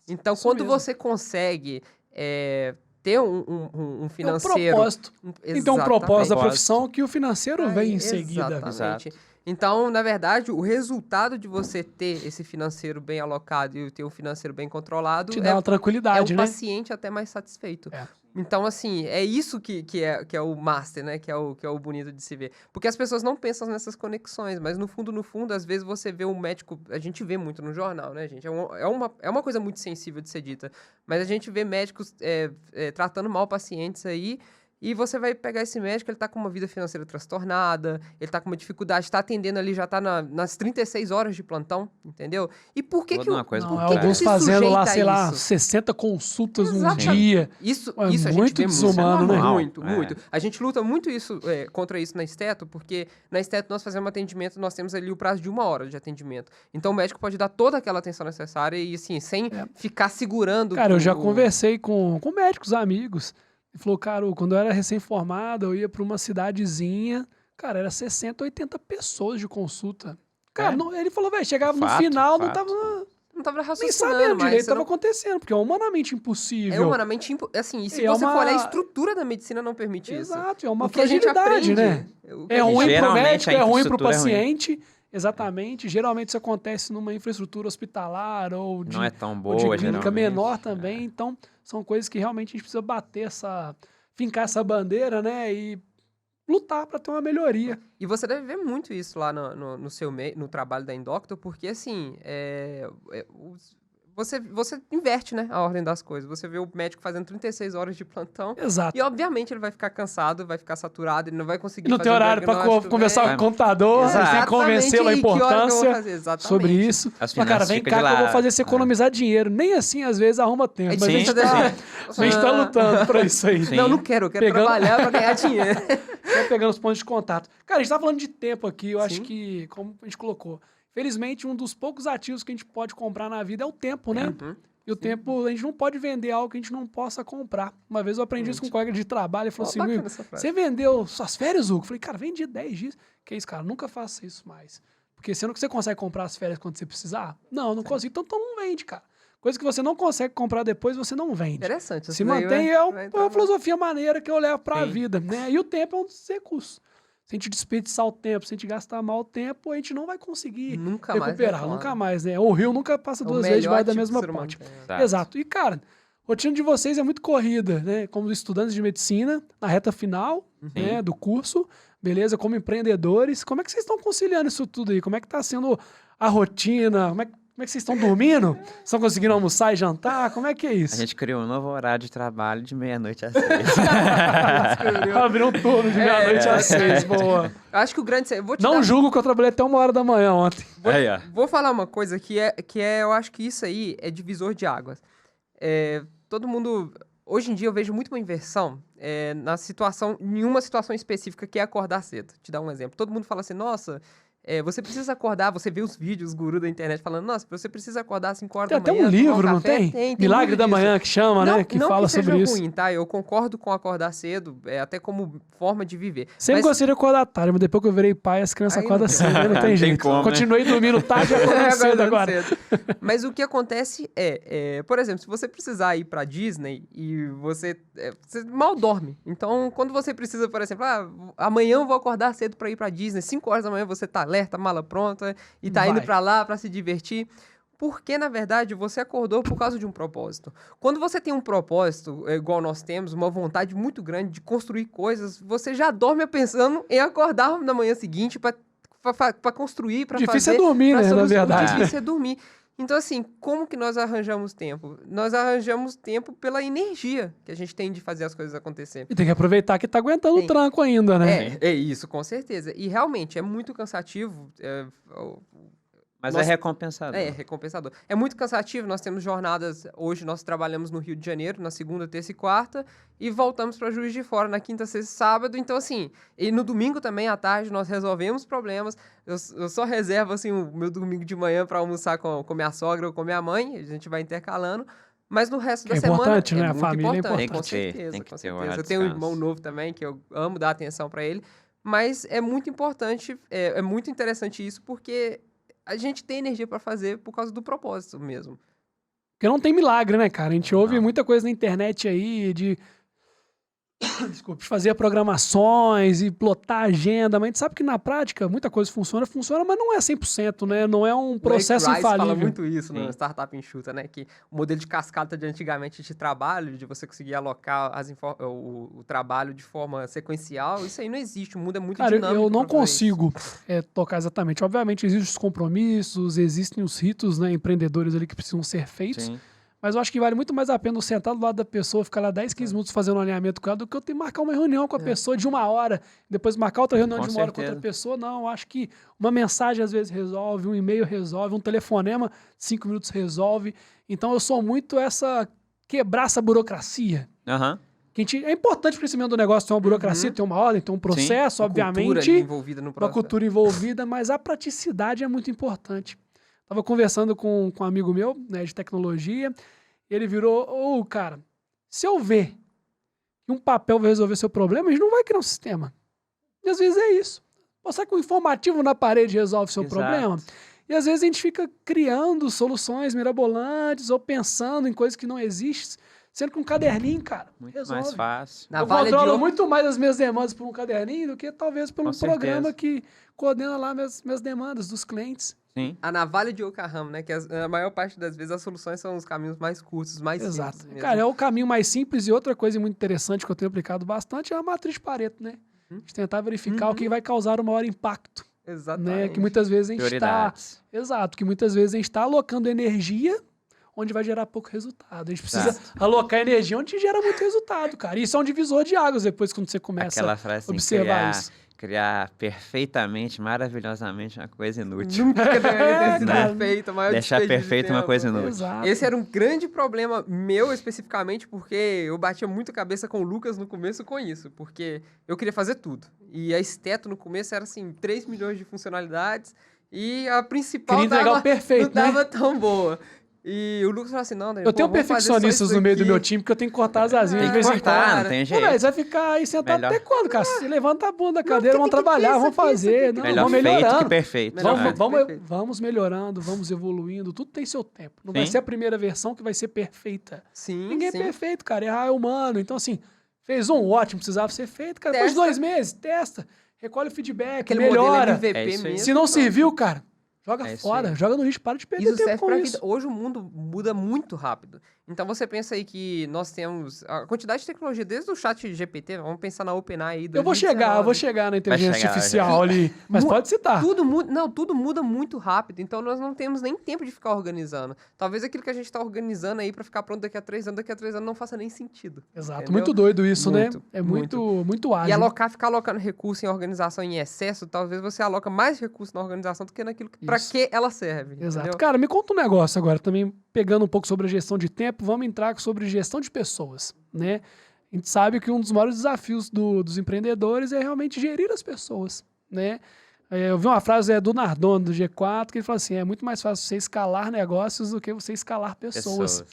B: Então,
A: Isso
B: quando
A: mesmo.
B: você consegue ter um financeiro...
A: É um propósito. Então, um propósito da
C: Propósito.
A: profissão que o financeiro vem em seguida.
B: Exatamente. Então, na verdade, o resultado de você ter esse financeiro bem alocado e ter um financeiro bem controlado
A: Te dá uma
B: é
A: tranquilidade,
B: um
A: né?
B: paciente até mais satisfeito.
A: É.
B: Então, assim, é isso que é o master, né? Que é o bonito de se ver. Porque as pessoas não pensam nessas conexões, mas no fundo, às vezes você vê um médico... A gente vê muito no jornal, né, gente? É uma coisa muito sensível de ser dita. Mas a gente vê médicos tratando mal pacientes aí. E você vai pegar esse médico, ele tá com uma vida financeira transtornada, ele tá com uma dificuldade, tá atendendo ali, já tá nas 36 horas de plantão, entendeu? E por que
C: Toda uma coisa
A: Não,
C: por
A: é
C: trás.
A: alguns
B: se
A: fazendo lá,
B: sujeita a
A: sei lá,
B: isso?
A: 60 consultas um
B: Exatamente.
A: dia.
B: Isso
A: É
B: a gente
A: muito
B: vê
A: desumano,
B: muito,
A: né?
B: muito,
C: É.
B: muito. A gente luta muito contra isso na Esteto, porque na Esteto nós fazemos atendimento, nós temos ali o prazo de 1 hora de atendimento. Então o médico pode dar toda aquela atenção necessária e, assim, sem ficar segurando...
A: Cara, eu já conversei com médicos amigos. Ele falou, cara, quando eu era recém-formado, eu ia pra uma cidadezinha, cara, era 60, 80 pessoas de consulta. Cara, ele falou, velho, chegava no
C: Fato,
A: final, não
C: fato.
A: tava
B: Não tava
A: nem
B: raciocinando,
A: sabendo
B: mas
A: direito o que
B: você
A: tava
B: não...
A: acontecendo, porque é humanamente
B: É
A: impossível.
B: humanamente assim, e se
A: É
B: você
A: uma-
B: for olhar, a estrutura da medicina não permite isso.
A: Exato, é uma
B: O que a gente
A: fragilidade,
B: aprende,
A: né?
B: o que
A: É
B: a gente-
A: ruim pro
C: Geralmente
A: médico,
C: a
A: é ruim pro
C: infraestrutura é ruim.
A: paciente. Exatamente. Geralmente isso acontece numa infraestrutura hospitalar ou de,
C: Não é tão
A: ou de
C: boa,
A: clínica
C: geralmente.
A: menor também. Então, são coisas que realmente a gente precisa fincar essa bandeira, né? E lutar para ter uma melhoria.
B: E você deve ver muito isso lá no seu no trabalho da Indoctor, porque assim, você inverte, né, a ordem das coisas. Você vê o médico fazendo 36 horas de plantão
A: Exato.
B: e, obviamente, ele vai ficar cansado, vai ficar saturado, ele não vai conseguir
A: E não
B: fazer
A: tem
B: um
A: horário para
B: diagnóstico,
A: conversar com o contador,
C: Exato.
A: você tem que convencê-lo a
B: Exatamente, e que hora que eu vou
A: importância
B: fazer? Exatamente.
A: sobre isso.
C: As
A: Mas, cara,
C: finanças
A: vem
C: ficam
A: cá
C: de
A: que eu vou
C: lado.
A: fazer você economizar dinheiro. Nem assim, às vezes, arruma tempo.
B: Aí
A: Mas a
C: sim,
A: gente
B: tenta
A: tá,
B: deixar-
A: a gente tá lutando para isso aí.
C: Sim.
B: Não, não quero, eu quero
A: Pegando-
B: trabalhar para ganhar dinheiro.
A: Vai pegando os pontos de contato. Cara, a gente tá falando de tempo aqui, eu acho
B: Sim.
A: que, como a gente colocou, felizmente um dos poucos ativos que a gente pode comprar na vida é o tempo, né?
B: Uhum.
A: E o tempo, a gente não pode vender algo que a gente não possa comprar. Uma vez eu aprendi isso com um colega de trabalho, ele falou
B: Ó,
A: assim,
B: bacana
A: Will,
B: essa frase.
A: você vendeu suas férias, Hugo? Eu falei, cara, vendi 10 dias. Que isso, cara, nunca faça isso mais. Porque você consegue comprar as férias quando você precisar? Não consigo. Então não vende, cara. Coisa que você não consegue comprar depois, você não vende.
B: Interessante.
A: Se
B: isso daí
A: mantém,
B: vai entrar
A: uma
B: no-
A: filosofia maneira que eu levo pra
C: Sim.
A: vida, né? E o tempo é um dos recursos. Se a gente desperdiçar o tempo, se a gente gastar mal o tempo, a gente não vai conseguir
B: Nunca mais
A: recuperar,
B: retorna.
A: nunca mais, né? O rio nunca passa
B: É o
A: duas vezes
B: melhor
A: debaixo da
B: ativo que o
A: mesma
B: ser humano
A: ponte.
B: tem, né?
C: Exato.
A: Exato. E, cara, a rotina de vocês é muito corrida, né? Como estudantes de medicina, na reta final, né, do curso, beleza? Como empreendedores. Como é que vocês estão conciliando isso tudo aí? Como é que tá sendo a rotina? Como é que vocês estão dormindo? Estão conseguindo almoçar e jantar? Como é que é
C: A
A: isso?
C: gente criou um novo horário de trabalho de meia-noite às 6.
A: Abriu um turno de meia-noite às 6, boa.
B: Eu acho que o grande... Vou te
A: Não
B: dar-
A: julgo que eu trabalhei até 1h ontem.
C: Aí, ó.
B: Vou falar uma coisa eu acho que isso aí é divisor de águas. Todo mundo... Hoje em dia eu vejo muito uma inversão em uma situação específica que é acordar cedo. Te dar um exemplo. Todo mundo fala assim, nossa, você precisa acordar, você vê os vídeos guru da internet falando, nossa, você precisa acordar às 5 horas
A: Tem
B: da
A: até
B: manhã.
A: um
B: tomar
A: livro, não
B: café.
A: tem?
B: Tem
A: Milagre
B: muito
A: da
B: disso.
A: Manhã, que chama, né? Que fala
B: não
A: sobre
B: seja
A: isso.
B: ruim, tá? Eu concordo com acordar cedo, até como forma de viver.
A: Sempre
B: Mas-
A: gostei de acordar tarde, mas depois que eu virei pai, as crianças
B: Aí
A: acordam
B: não
A: cedo, né? Não
C: Não
A: tem
C: tem
A: jeito.
C: como, né?
A: Continuei dormindo tarde e acordando cedo
B: Acordando
A: agora.
B: cedo. Mas o que acontece por exemplo, se você precisar ir pra Disney e você mal dorme. Então, quando você precisa, por exemplo, amanhã eu vou acordar cedo pra ir pra Disney, 5 horas da manhã você tá alerta, mala pronta e tá indo
A: Vai.
B: pra lá pra se divertir. Porque, na verdade, você acordou por causa de um propósito. Quando você tem um propósito, igual nós temos, uma vontade muito grande de construir coisas, você já dorme pensando em acordar na manhã seguinte pra construir, pra fazer...
A: Difícil é dormir,
B: pra
A: né? Na
B: solucionar. O
A: verdade.
B: difícil é dormir. Então, assim, como que nós arranjamos tempo? Nós arranjamos tempo pela energia que a gente tem de fazer as coisas acontecer.
A: E tem que aproveitar que tá aguentando o
B: Tem.
A: tranco ainda, né?
B: É isso, com certeza. E realmente é muito cansativo.
C: Mas
B: Nossa,
C: é recompensador.
B: É recompensador. É muito cansativo. Nós temos jornadas. Hoje nós trabalhamos no Rio de Janeiro, na segunda, terça e quarta, e voltamos para Juiz de Fora na quinta, sexta e sábado. Então, assim, e no domingo também, à tarde, nós resolvemos problemas. Eu só reservo, assim, o meu domingo de manhã para almoçar com minha sogra ou com minha mãe. A gente vai intercalando. Mas no resto
A: Que
B: da
A: é
B: semana
A: importante, né? A
B: muito
A: família é
B: importante,
C: Tem
B: com
C: que ter,
B: certeza,
C: tem que
B: com
C: ter
B: certeza.
C: hora
B: Eu
C: de
B: tenho um
C: descanso.
B: irmão novo também, que eu amo dar atenção para ele. Mas é muito importante, é muito interessante isso, porque a gente tem energia para fazer por causa do propósito mesmo.
A: Porque não tem milagre, né, cara? A gente ouve
C: Não.
A: muita coisa na internet aí de... Desculpe, fazer programações e plotar agenda, mas a gente sabe que na prática muita coisa funciona, mas não é 100%, né? Não é um processo
B: O Ray Rice fala
A: infalível.
B: muito isso no
C: Sim.
B: Startup Enxuta, né? Que o modelo de cascata de antigamente de trabalho, de você conseguir alocar o trabalho de forma sequencial, isso aí não existe. O mundo é muito
A: Cara,
B: dinâmico.
A: eu não
B: pra fazer isso.
A: consigo tocar exatamente. Obviamente existem os compromissos, existem os ritos, né, empreendedores ali que precisam ser feitos,
C: Sim.
A: mas eu acho que vale muito mais a pena eu sentar do lado da pessoa, ficar lá 10, 15 minutos fazendo um alinhamento com ela, do que eu ter que marcar uma reunião com a pessoa de 1 hora, depois marcar outra reunião
C: Com
A: de 1 hora com outra
C: certeza.
A: pessoa. Não, eu acho que uma mensagem às vezes resolve, um e-mail resolve, um telefonema, 5 minutos resolve. Então eu sou muito quebrar essa burocracia.
C: Aham.
A: É importante o crescimento do negócio ter uma burocracia, ter uma ordem, ter um processo,
B: Uma cultura ali
A: obviamente,
B: envolvida no
A: uma
B: processo.
A: cultura envolvida, mas a praticidade é muito importante. Tava conversando com um amigo meu, né, de tecnologia, e ele virou, cara, se eu ver que um papel vai resolver seu problema, a gente não vai criar um sistema. E às vezes é isso. Pô, será que um informativo na parede resolve seu
C: Exato.
A: problema? E às vezes a gente fica criando soluções mirabolantes ou pensando em coisas que não existem, sendo que um caderninho, cara,
C: Muito
A: resolve.
C: mais fácil.
B: Na
A: Eu
B: Vale de
A: controlo
B: Ouro-
A: muito mais as minhas demandas por um caderninho do que talvez por um
C: Com
A: programa
C: certeza.
A: que coordena lá minhas demandas dos clientes.
C: Sim.
B: A navalha de Ockham, né? Que a maior parte das vezes as soluções são os caminhos mais curtos, mais
A: Exato.
B: simples mesmo.
A: Cara, é o caminho mais simples e outra coisa muito interessante que eu tenho aplicado bastante é a matriz de Pareto, né? A gente tentar verificar o que vai causar o maior impacto,
B: Exatamente.
A: né? Que muitas vezes a gente está...
C: Prioridades.
A: Exato, que muitas vezes a gente está alocando energia onde vai gerar pouco resultado. A gente precisa
C: Exato.
A: alocar energia onde gera muito resultado, cara. E isso é um divisor de águas depois quando você começa
C: Aquela frase assim,
A: observar isso.
C: criar perfeitamente, maravilhosamente uma coisa inútil.
B: Nunca deveria ter sido
A: Né?
B: perfeito. o maior
C: Deixar
B: desperdício de
C: perfeito uma
B: tempo.
C: coisa inútil.
A: Exato.
B: Esse era um grande problema meu especificamente, porque eu batia muito cabeça com o Lucas no começo com isso, porque eu queria fazer tudo. E a Esteto no começo era assim, 3 milhões de funcionalidades, e a principal
A: Queria entregar o perfeito,
B: não
A: né?
B: tava tão boa. E o Lucas falou assim, não, Daniel,
A: Eu tenho
B: vamos fazer só
A: perfeccionistas
B: isso
A: no meio do
B: aqui.
A: meu time porque eu tenho que cortar as asinhas
C: Tem
A: de
C: que
A: vez em
C: cortar,
A: quando.
C: não tem
A: Pô,
C: jeito.
A: velho, você vai ficar aí sentado
C: Melhor.
A: até quando, cara? Você levanta a bunda da cadeira, vamos
B: que
A: trabalhar,
B: pensa,
A: vamos
B: pensa,
A: fazer. Não,
C: Melhor
A: vamos
C: feito que
A: melhorando.
C: perfeito.
B: Melhor
C: né?
B: feito. Perfeito.
A: Vamos melhorando, vamos evoluindo. Tudo tem seu tempo. Não vai
C: Sim.
A: ser a primeira versão que vai ser perfeita.
B: Sim,
A: Ninguém
B: sim.
A: é perfeito, cara. Errar é humano. Então, assim, fez um ótimo, precisava ser feito, cara. Depois de
B: Testa.
A: 2 meses, testa, recolhe o feedback,
B: Aquele modelo
A: melhora.
B: MVP
C: É isso aí.
B: mesmo.
A: Se não serviu, cara, joga
C: É isso
A: fora,
C: aí.
A: joga no lixo, para de perder
B: Isso
A: tempo
B: serve
A: com
B: pra
A: isso.
B: vida. Hoje o mundo muda muito rápido. Então você pensa aí que nós temos a quantidade de tecnologia, desde o chat GPT, vamos pensar na OpenAI aí,
A: Eu vou chegar na inteligência
C: chegar,
A: artificial ali, mas pode citar.
B: Tudo muda, não, tudo muda muito rápido, então nós não temos nem tempo de ficar organizando. Talvez aquilo que a gente tá organizando aí pra ficar pronto daqui a 3 anos não faça nem sentido.
A: Exato,
B: entendeu?
A: muito doido isso,
B: Muito,
A: né? É muito
B: E
A: ágil.
B: ficar alocando recurso em organização em excesso, talvez você aloca mais recurso na organização do que naquilo pra
A: Isso.
B: que ela serve.
A: Exato.
B: Entendeu?
A: Cara, me conta um negócio agora, também pegando um pouco sobre a gestão de tempo, vamos entrar sobre gestão de pessoas, né? A gente sabe que um dos maiores desafios dos empreendedores é realmente gerir as pessoas, né? Eu vi uma frase do Nardone, do G4, que ele fala assim, é muito mais fácil você escalar negócios do que você escalar pessoas.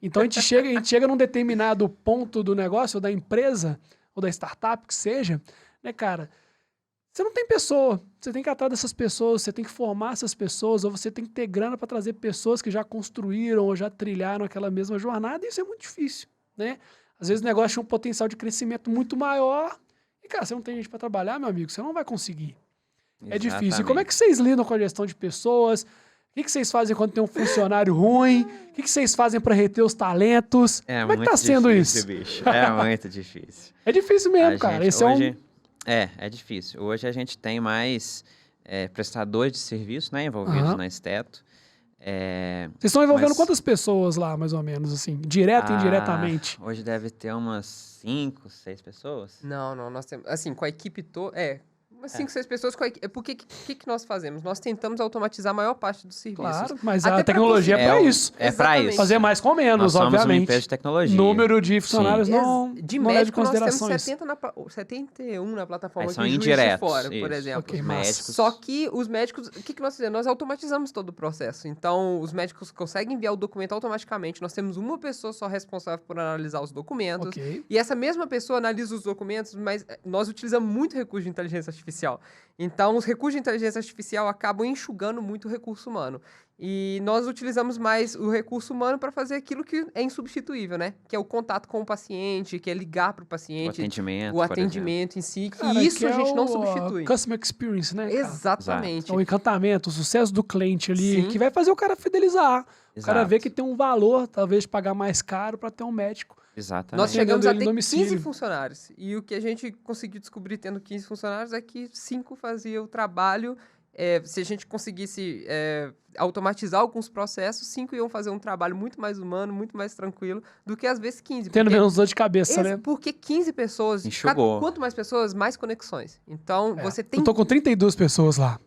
A: Então a gente chega num determinado ponto do negócio, ou da empresa, ou da startup, que seja, né, cara? Você não tem pessoa, você tem que ir atrás dessas pessoas, você tem que formar essas pessoas, ou você tem que ter grana para trazer pessoas que já construíram ou já trilharam aquela mesma jornada, e isso é muito difícil, né? Às vezes o negócio tem um potencial de crescimento muito maior, e cara, você não tem gente para trabalhar, meu amigo, você não vai conseguir. É difícil. E como é que vocês lidam com a gestão de pessoas? O que vocês fazem quando tem um funcionário ruim? O que vocês fazem para reter os talentos? Como é que tá sendo isso?
C: Bicho. É muito difícil.
A: É difícil mesmo, cara. Esse
C: hoje, é difícil. Hoje a gente tem mais prestadores de serviço, né, envolvidos na Esteto.
A: Vocês estão envolvendo quantas pessoas lá, mais ou menos, assim? Direto e indiretamente?
C: Hoje deve ter umas 5, 6 pessoas.
B: Não, nós temos, assim, com a equipe toda, umas 5, 6 pessoas com a equipe. Por que nós fazemos? Nós tentamos automatizar a maior parte dos serviços.
A: Claro, mas
B: Até
A: a tecnologia é para isso.
C: É para isso.
A: Fazer mais com menos,
C: nós somos
A: obviamente.
C: uma empresa de tecnologia.
A: Número de funcionários não
B: de
A: não leva em
B: médico, nós temos
A: considerações.
B: 71 na plataforma.
C: São
B: aqui, Juiz de
C: indiretos,
B: Fora, por
C: isso.
B: exemplo.
A: Ok,
C: Os
A: massa.
C: médicos.
B: Só que os médicos, o que nós fizemos? Nós automatizamos todo o processo. Então, os médicos conseguem enviar o documento automaticamente. Nós temos uma pessoa só responsável por analisar os documentos.
A: Ok.
B: E essa mesma pessoa analisa os documentos, mas nós utilizamos muito recurso de inteligência artificial. Então, os recursos de inteligência artificial acabam enxugando muito o recurso humano. E nós utilizamos mais o recurso humano para fazer aquilo que é insubstituível, né? Que é o contato com o paciente, que é ligar para o paciente.
C: O
B: atendimento em si, que
A: Cara,
B: isso
A: que
B: a gente
A: é
B: não
A: o
B: substitui.
A: Customer experience, né, cara?
B: Exatamente.
A: É o encantamento, o sucesso do cliente ali,
B: Sim.
A: que vai fazer o cara fidelizar. O cara
C: Exato.
A: vê que tem um valor, talvez, de pagar mais caro para ter um médico.
C: Exatamente.
B: Nós chegamos a
A: ele
B: ter
A: no domicílio.
B: 15 funcionários. E o que a gente conseguiu descobrir tendo 15 funcionários é que 5 faziam o trabalho. Se a gente conseguisse automatizar alguns processos, 5 iam fazer um trabalho muito mais humano, muito mais tranquilo, do que às vezes 15.
A: Tendo menos dor de cabeça, né?
B: Porque 15 pessoas,
C: Enxugou.
B: quanto mais pessoas, mais conexões. Então, você tem...
A: Eu tô com 32 pessoas lá.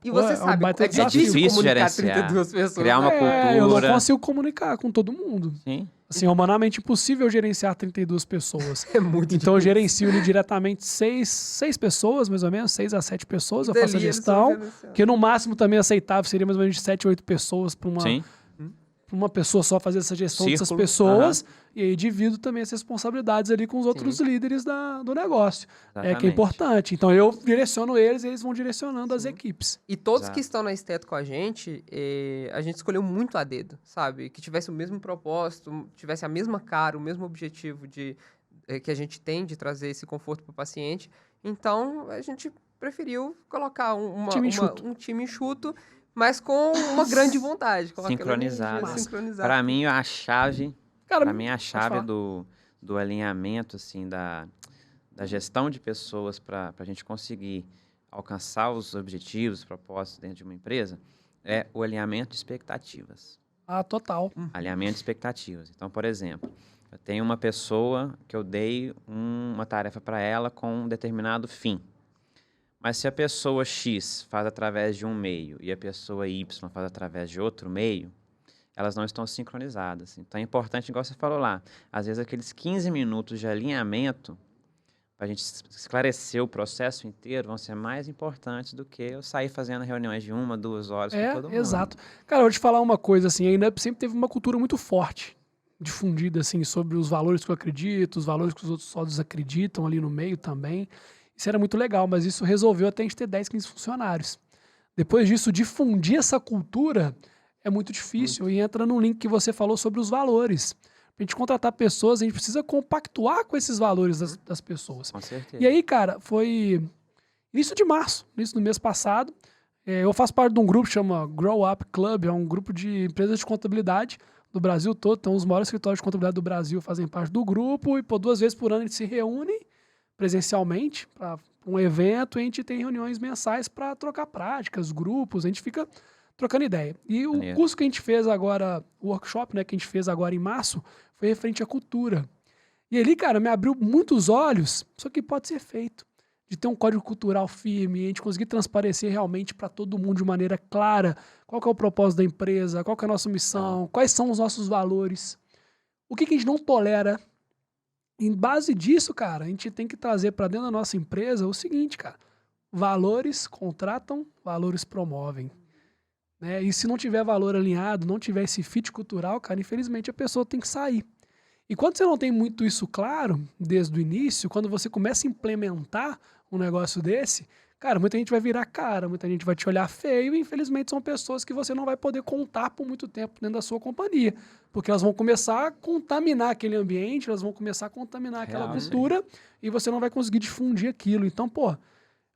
B: E você
A: um
B: sabe,
A: baita
B: é
A: desafio.
B: difícil comunicar
C: gerenciar.
B: 32 pessoas.
C: Criar uma
A: Eu não
C: cultura.
A: consigo comunicar com todo mundo.
C: Sim.
A: Assim, é humanamente impossível gerenciar 32 pessoas.
B: É muito
A: Então eu
B: difícil.
A: gerencio ali diretamente 6 pessoas, mais ou menos, 6 a 7 pessoas, eu
B: Dali
A: faço a
B: eles
A: gestão,
B: vão gerenciando.
A: que no máximo também aceitável seria mais ou menos de 7, 8 pessoas para
C: Sim.
A: uma pessoa só fazer essa gestão dessas
C: Círculo,
A: pessoas, e aí divido também as responsabilidades ali com os outros líderes do negócio. Que é
C: Exatamente.
A: importante. Então eu direciono eles e eles vão direcionando as equipes.
B: E todos
C: Exato.
B: que estão na Esteto com a gente escolheu muito a dedo, sabe? Que tivesse o mesmo propósito, tivesse a mesma cara, o mesmo objetivo que a gente tem de trazer esse conforto para o paciente. Então, a gente preferiu colocar um time enxuto, mas com uma grande vontade. com aquela
C: Sincronizado.
B: energia sincronizada.
C: Para mim, a chave,
A: Cara,
C: para mim, a chave
A: falar.
C: do alinhamento, assim, da gestão de pessoas para a gente conseguir alcançar os objetivos, os propósitos dentro de uma empresa, é o alinhamento de expectativas.
A: Total.
C: Alinhamento de expectativas. Então, por exemplo, eu tenho uma pessoa que eu dei uma tarefa para ela com um determinado fim. Mas se a pessoa X faz através de um meio e a pessoa Y faz através de outro meio, elas não estão sincronizadas. Então é importante, igual você falou lá, às vezes aqueles 15 minutos de alinhamento, para a gente esclarecer o processo inteiro, vão ser mais importantes do que eu sair fazendo reuniões de 1, 2 horas com todo mundo.
A: Exato. Cara, eu vou te falar uma coisa, assim, a INUP sempre teve uma cultura muito forte, difundida, assim, sobre os valores que eu acredito, os valores que os outros sócios acreditam ali no meio também. Isso era muito legal, mas isso resolveu até a gente ter 10, 15 funcionários. Depois disso, difundir essa cultura é muito difícil e entra no link que você falou sobre os valores. Pra gente contratar pessoas, a gente precisa compactuar com esses valores das pessoas.
C: Com certeza.
A: E aí, cara, foi início de março, início do mês passado. Eu faço parte de um grupo que chama Grow Up Club, é um grupo de empresas de contabilidade. do Brasil todo. Então, os maiores escritórios de contabilidade do Brasil fazem parte do grupo e, 2 vezes por ano, a gente se reúne presencialmente para um evento e a gente tem reuniões mensais para trocar práticas, grupos, a gente fica trocando ideia. E o
C: Maneiro.
A: curso que a gente fez agora, o workshop, né, que a gente fez agora em março, foi referente à cultura. E ali, cara, me abriu muitos olhos, só que pode ser feito. De ter um código cultural firme, a gente conseguir transparecer realmente para todo mundo de maneira clara qual que é o propósito da empresa, qual que é a nossa missão, quais são os nossos valores, o que a gente não tolera. Em base disso, cara, a gente tem que trazer para dentro da nossa empresa o seguinte, cara, valores contratam, valores promovem. Né? E se não tiver valor alinhado, não tiver esse fit cultural, cara, infelizmente a pessoa tem que sair. E quando você não tem muito isso claro, desde o início, quando você começa a implementar um negócio desse, cara, muita gente vai virar cara, muita gente vai te olhar feio e infelizmente são pessoas que você não vai poder contar por muito tempo dentro da sua companhia. Porque elas vão começar a contaminar aquele ambiente, elas vão começar a contaminar aquela cultura e você não vai conseguir difundir aquilo. Então, pô, é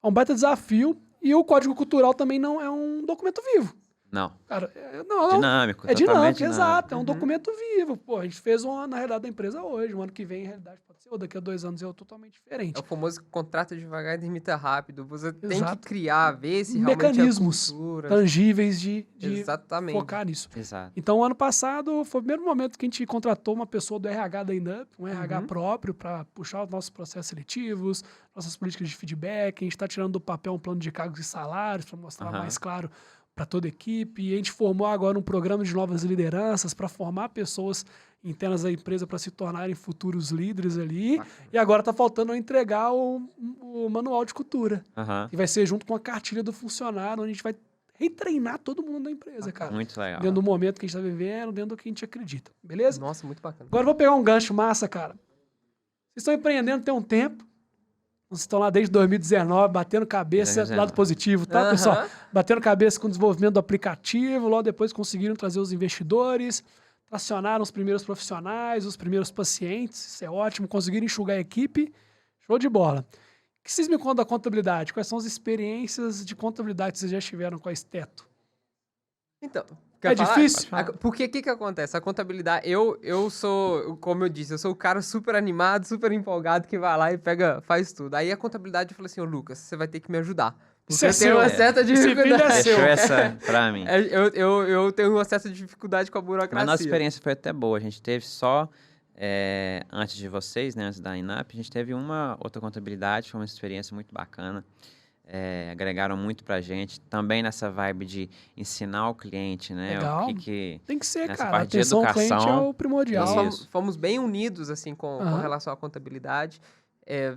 A: um baita desafio e o código cultural também não é um documento vivo.
C: Não.
A: Cara, não.
C: Dinâmico.
A: É
C: totalmente
A: dinâmico, exato. É um documento vivo. Pô, a gente fez na realidade da empresa hoje. O ano que vem, a realidade pode ser, ou daqui a 2 anos é totalmente diferente.
B: É o famoso contrato devagar e demita rápido. Você tem
A: Exato.
B: que criar, ver se realmente
A: Mecanismos
B: é a cultura.
A: tangíveis de
B: Exatamente.
A: focar nisso.
C: Exato.
A: Então, ano passado, foi o primeiro momento que a gente contratou uma pessoa do RH da Inup, um RH próprio, para puxar os nossos processos seletivos, nossas políticas de feedback. A gente está tirando do papel um plano de cargos e salários para mostrar mais claro para toda a equipe. E a gente formou agora um programa de novas lideranças para formar pessoas internas da empresa para se tornarem futuros líderes ali. E agora está faltando eu entregar o manual de cultura. Que vai ser junto com a cartilha do funcionário, onde a gente vai retreinar todo mundo da empresa, cara.
C: Muito legal.
A: Dentro do momento que a gente está vivendo, dentro do que a gente acredita. Beleza?
B: Nossa, muito bacana.
A: Agora eu vou pegar um gancho massa, cara. Vocês estão empreendendo tem um tempo. Vocês estão lá desde 2019, batendo cabeça, lado positivo, tá, pessoal? Batendo cabeça com o desenvolvimento do aplicativo, logo depois conseguiram trazer os investidores, tracionaram os primeiros profissionais, os primeiros pacientes, isso é ótimo, conseguiram enxugar a equipe, show de bola. O que vocês me contam da contabilidade? Quais são as experiências de contabilidade que vocês já tiveram com a Esteto?
B: Então,
A: É difícil?
B: Porque o que acontece? A contabilidade, eu sou, como eu disse, eu sou o cara super animado, super empolgado que vai lá e faz tudo. Aí a contabilidade falou assim, ô Lucas, você vai ter que me ajudar. Porque eu tenho uma certa dificuldade.
C: Deixou essa pra mim.
B: Eu tenho uma certa dificuldade com a burocracia.
C: Mas a nossa experiência foi até boa. A gente teve só, antes de vocês, né, antes da INAP, a gente teve uma outra contabilidade, foi uma experiência muito bacana. Agregaram muito pra gente. Também nessa vibe de ensinar o cliente, né?
A: Legal. Tem que ser, cara. A atenção ao cliente é o primordial.
B: Nós fomos bem unidos, assim, com relação à contabilidade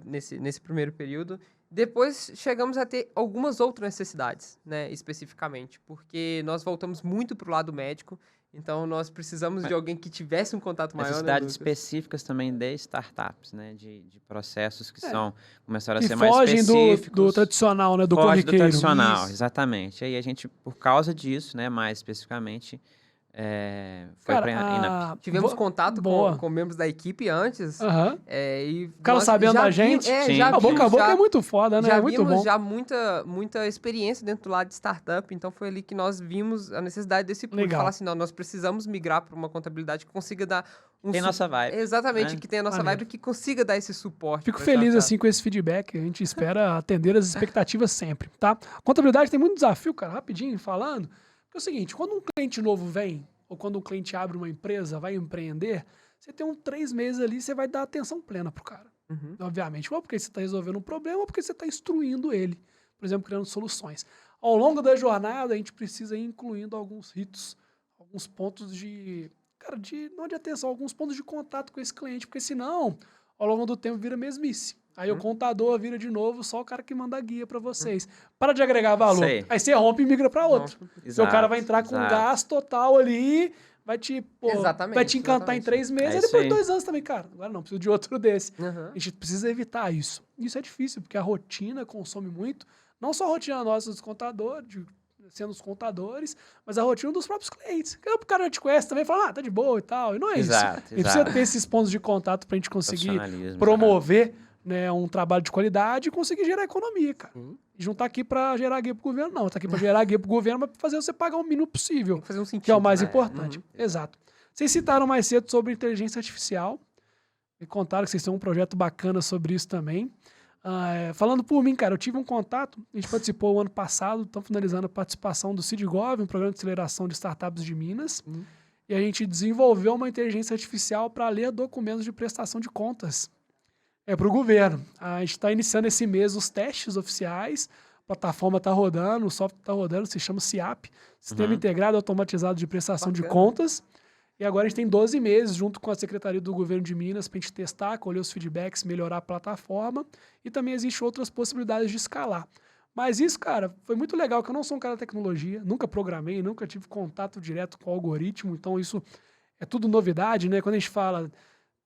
B: nesse primeiro período. Depois chegamos a ter algumas outras necessidades, né, especificamente, porque nós voltamos muito pro lado médico, então nós precisamos de alguém que tivesse um contato maior.
C: Necessidades específicas também de startups, né, de processos que começaram a ser mais específicos.
A: Fogem do tradicional, né, do corriqueiro.
C: Do tradicional, exatamente. Aí a gente, por causa disso, né, mais especificamente, foi pra INAP.
B: Tivemos contato com membros da equipe antes. E
A: ficaram sabendo da gente. Boca a boca é muito foda, né?
B: Já
A: é muito
B: vimos
A: bom.
B: já muita experiência dentro do lado de startup, então foi ali que nós vimos a necessidade desse pulo. Falar assim, não, nós precisamos migrar para uma contabilidade que consiga dar
C: tem nossa vibe.
B: Exatamente, que tem a nossa vibe, que consiga dar esse suporte.
A: Fico feliz assim com esse feedback, a gente espera atender as expectativas sempre, tá? Contabilidade tem muito desafio, cara, rapidinho falando. É o seguinte, quando um cliente novo vem, ou quando um cliente abre uma empresa, vai empreender, você tem 3 meses ali, você vai dar atenção plena pro cara. Obviamente, ou porque você está resolvendo um problema, ou porque você está instruindo ele, por exemplo, criando soluções. Ao longo da jornada, a gente precisa ir incluindo alguns ritos, alguns pontos não de atenção, alguns pontos de contato com esse cliente, porque senão, ao longo do tempo, vira mesmice. Aí o contador vira de novo só o cara que manda a guia para vocês. Para de agregar valor. Aí você rompe e migra para outro. Seu cara vai entrar com um gasto total ali, vai te encantar em 3 meses, e depois de 2 anos também, cara. Agora não, preciso de outro desse. A gente precisa evitar isso. Isso é difícil, porque a rotina consome muito. Não só a rotina nossa dos contadores, sendo os contadores, mas a rotina dos próprios clientes. O cara já te conhece também, fala, tá de boa e tal. E não é isso. A gente precisa ter esses pontos de contato pra gente conseguir promover um trabalho de qualidade e conseguir gerar economia, cara. A gente não tá aqui pra gerar guia pro governo, não. Tá aqui pra gerar guia pro governo, mas pra fazer você pagar o mínimo possível.
B: Fazer um sentido,
A: que é o mais importante. Exato. Vocês citaram mais cedo sobre inteligência artificial. Me contaram que vocês têm um projeto bacana sobre isso também. Falando por mim, cara, eu tive um contato, a gente participou o ano passado, estamos finalizando a participação do CIDGov, um programa de aceleração de startups de Minas, e a gente desenvolveu uma inteligência artificial para ler documentos de prestação de contas para o governo. A gente está iniciando esse mês os testes oficiais, a plataforma está rodando, o software está rodando, se chama SIAP, Sistema Integrado Automatizado de Prestação de Contas. E agora a gente tem 12 meses, junto com a Secretaria do Governo de Minas, para a gente testar, colher os feedbacks, melhorar a plataforma. E também existem outras possibilidades de escalar. Mas isso, cara, foi muito legal, que eu não sou um cara da tecnologia, nunca programei, nunca tive contato direto com o algoritmo, então isso é tudo novidade, né? Quando a gente fala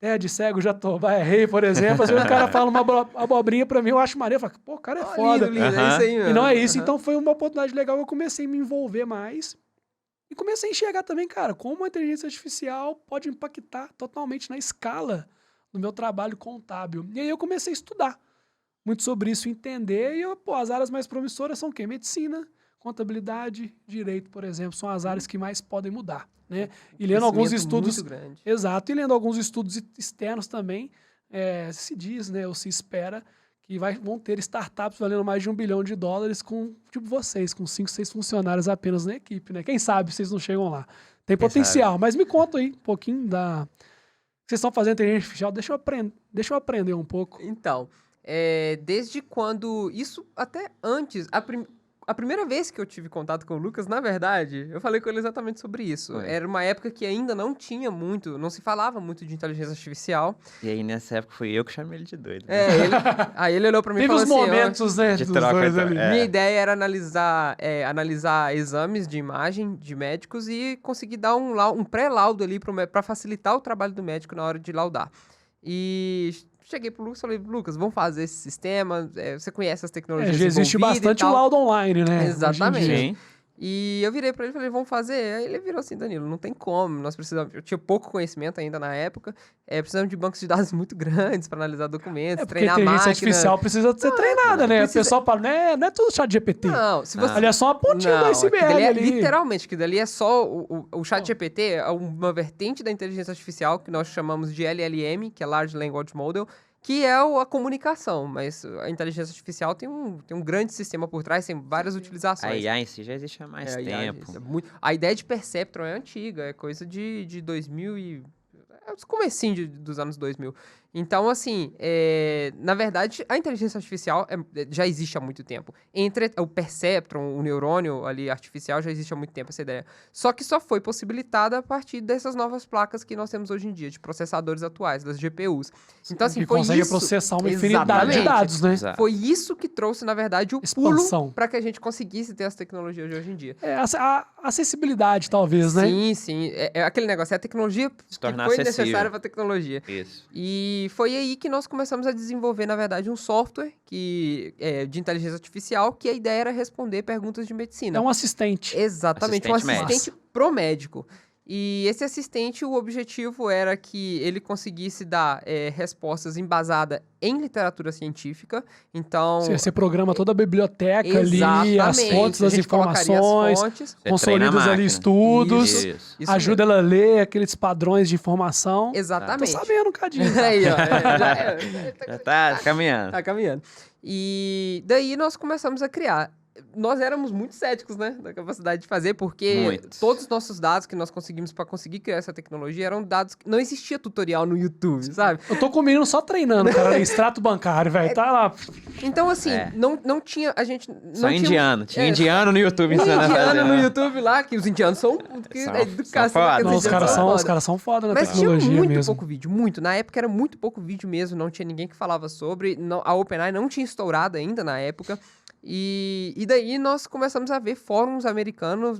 A: terra de cego, Jatobá é rei, por exemplo, às vezes o cara fala uma abobrinha para mim, eu acho maneiro, eu falo, pô, o cara é foda.
B: Lindo, é isso aí mesmo.
A: E não é isso, então foi uma oportunidade legal, eu comecei a me envolver mais. E comecei a enxergar também, cara, como a inteligência artificial pode impactar totalmente na escala do meu trabalho contábil. E aí eu comecei a estudar muito sobre isso, entender, e as áreas mais promissoras são o quê? Medicina, contabilidade, direito, por exemplo, são as áreas que mais podem mudar, né? E lendo alguns estudos...
B: Muito grande.
A: Exato, e lendo alguns estudos externos também, se diz, né, ou se espera, que vão ter startups valendo mais de $1 bilhão com, tipo vocês, com 5, 6 funcionários apenas na equipe, né? Quem sabe vocês não chegam lá. Tem potencial, mas me conta aí um pouquinho da... Vocês estão fazendo inteligência artificial, deixa eu aprender um pouco.
B: Então, desde quando... Isso até antes... A primeira vez que eu tive contato com o Lucas, na verdade, eu falei com ele exatamente sobre isso. Era uma época que ainda não tinha muito, não se falava muito de inteligência artificial.
C: E aí, nessa época, fui eu que chamei ele de doido.
B: Né? Aí ele olhou pra mim e
A: Teve
B: falou
A: os
B: assim...
A: momentos, né,
C: de
A: dos
C: troca,
A: dois
C: então,
A: ali.
B: Minha ideia era analisar exames de imagem de médicos e conseguir dar um pré-laudo ali para facilitar o trabalho do médico na hora de laudar. E cheguei pro Lucas e falei, Lucas, vamos fazer esse sistema, você conhece as tecnologias
A: Já existe bastante o laudo online, né?
B: Exatamente.
C: Sim.
B: E eu virei pra ele e falei, vamos fazer? Aí ele virou assim, Danilo, não tem como, nós precisamos... Eu tinha pouco conhecimento ainda na época, precisamos de bancos de dados muito grandes para analisar documentos,
A: Porque
B: treinar
A: a
B: a máquina...
A: inteligência artificial precisa ser treinada, né?
B: precisa-
A: O pessoal fala, não é tudo chat GPT.
B: Não, se você...
A: Ali é só uma pontinha do
B: Não,
A: iceberg
B: aquilo ali
A: ali.
B: literalmente, que dali é só o chat GPT, é uma vertente da inteligência artificial que nós chamamos de LLM, que é Large Language Model, que é a comunicação, mas a inteligência artificial tem um grande sistema por trás, tem várias
C: A
B: utilizações.
C: IA em si já existe há mais
B: A IA,
C: tempo.
B: a ideia de Perceptron é antiga, é coisa de 2000 e... É os comecinhos dos anos 2000. Então, assim, na verdade, a inteligência artificial já existe há muito tempo. O Perceptron, o neurônio ali artificial, já existe há muito tempo essa ideia. Só que só foi possibilitada a partir dessas novas placas que nós temos hoje em dia, de processadores atuais, das GPUs. Então, assim,
A: que
B: foi
A: consegue
B: isso...
A: processar uma infinidade de
B: Exatamente.
A: dados, né?
C: Exato.
B: Foi isso que trouxe, na verdade, o
A: Expansão.
B: pulo para que a gente conseguisse ter as tecnologias de hoje em dia.
A: A acessibilidade, talvez, né?
B: Sim, sim. É aquele negócio, é a tecnologia que
C: tornar
B: foi
C: acessível.
B: necessária para a tecnologia.
C: Isso.
B: E foi aí que nós começamos a desenvolver, na verdade, um software de inteligência artificial, que a ideia era responder perguntas de medicina.
A: É um assistente.
B: Exatamente, um
C: Assistente
B: assistente pro médico. E esse assistente, o objetivo era que ele conseguisse dar respostas embasadas em literatura científica. Então...
A: Você programa toda a biblioteca ali, as
B: Exatamente.
A: fontes,
B: A
A: as
B: gente colocaria as
A: informações,
B: fontes.
C: Você treina a
A: consolidas ali
C: máquina.
A: estudos,
C: Isso.
B: Isso
A: ajuda ela a ler aqueles padrões de informação. Tô
B: Exatamente.
A: sabendo um cadinho.
B: Aí, ó.
C: Já tá caminhando.
B: Tá caminhando. E daí nós começamos a criar. Nós éramos muito céticos, né, da capacidade de fazer, porque
C: Muito.
B: todos os nossos dados que nós conseguimos para conseguir criar essa tecnologia eram dados que não existia tutorial no YouTube, sabe?
A: Eu tô com o menino só treinando, cara, extrato bancário, velho. Tá lá.
B: Então, assim,
C: É.
B: não tinha, a gente não
C: Só
B: tinha
C: indiano. Tinha indiano no YouTube
B: um
C: ensinando a fazer.
B: indiano no
C: né?
B: YouTube lá, que os indianos são
C: São
B: educação.
C: foda.
A: Não, os caras são foda na
B: Mas tinha
A: tecnologia
B: muito
A: mesmo.
B: pouco vídeo, muito. Na época era muito pouco vídeo mesmo, não tinha ninguém que falava sobre. A OpenAI não tinha estourado ainda na época. E daí nós começamos a ver fóruns americanos,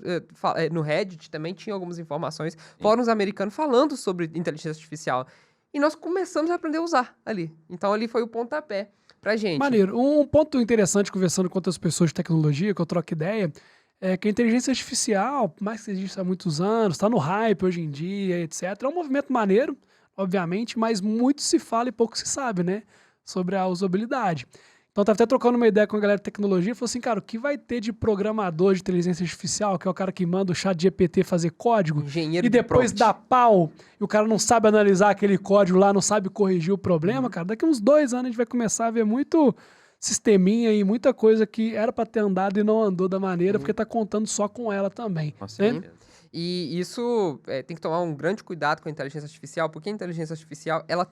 B: no Reddit também tinha algumas informações, fóruns americanos falando sobre inteligência artificial. E nós começamos a aprender a usar ali. Então ali foi o pontapé pra gente.
A: Maneiro. Um ponto interessante, conversando com outras pessoas de tecnologia, que eu troco ideia, é que a inteligência artificial, por mais que exista há muitos anos, está no hype hoje em dia, etc. É um movimento maneiro, obviamente, mas muito se fala e pouco se sabe, né? Sobre a usabilidade. Então, tava até trocando uma ideia com a galera de tecnologia, falou assim, cara, o que vai ter de programador de inteligência artificial, que é o cara que manda o chat GPT fazer código,
B: Engenheiro
A: e
B: de
A: depois
B: prompt.
A: dá pau, e o cara não sabe analisar aquele código lá, não sabe corrigir o problema, cara, daqui uns 2 anos a gente vai começar a ver muito sisteminha e muita coisa que era pra ter andado e não andou da maneira, porque tá contando só com ela também.
C: Com
A: Né?
C: certeza.
B: E isso tem que tomar um grande cuidado com a inteligência artificial, porque a inteligência artificial, ela,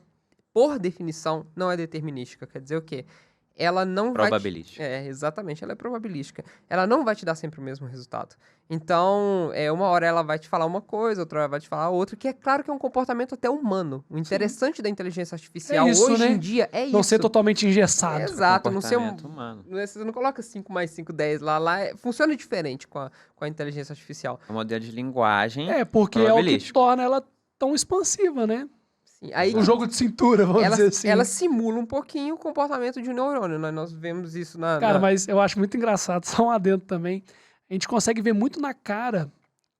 B: por definição, não é determinística. Quer dizer o quê? Ela não
C: Probabilística.
B: vai... exatamente, ela é probabilística. Ela não vai te dar sempre o mesmo resultado. Então, uma hora ela vai te falar uma coisa, outra hora ela vai te falar outra, que é claro que é um comportamento até humano. O interessante da inteligência artificial
A: É isso,
B: hoje
A: né?
B: em dia é
A: Não
B: isso.
A: ser totalmente engessado.
B: Exato, não ser um...
C: Comportamento humano.
B: Você não coloca 5 mais 5, 10 lá funciona diferente com a inteligência artificial.
C: É um modelo de linguagem
A: É, porque é o que
C: probabilístico.
A: torna ela tão expansiva, né?
B: Sim, aí
A: Um jogo de cintura, vamos
B: ela,
A: dizer assim.
B: ela simula um pouquinho o comportamento de um neurônio, né? Nós vemos isso
A: Cara, mas eu acho muito engraçado, só um adendo também. A gente consegue ver muito na cara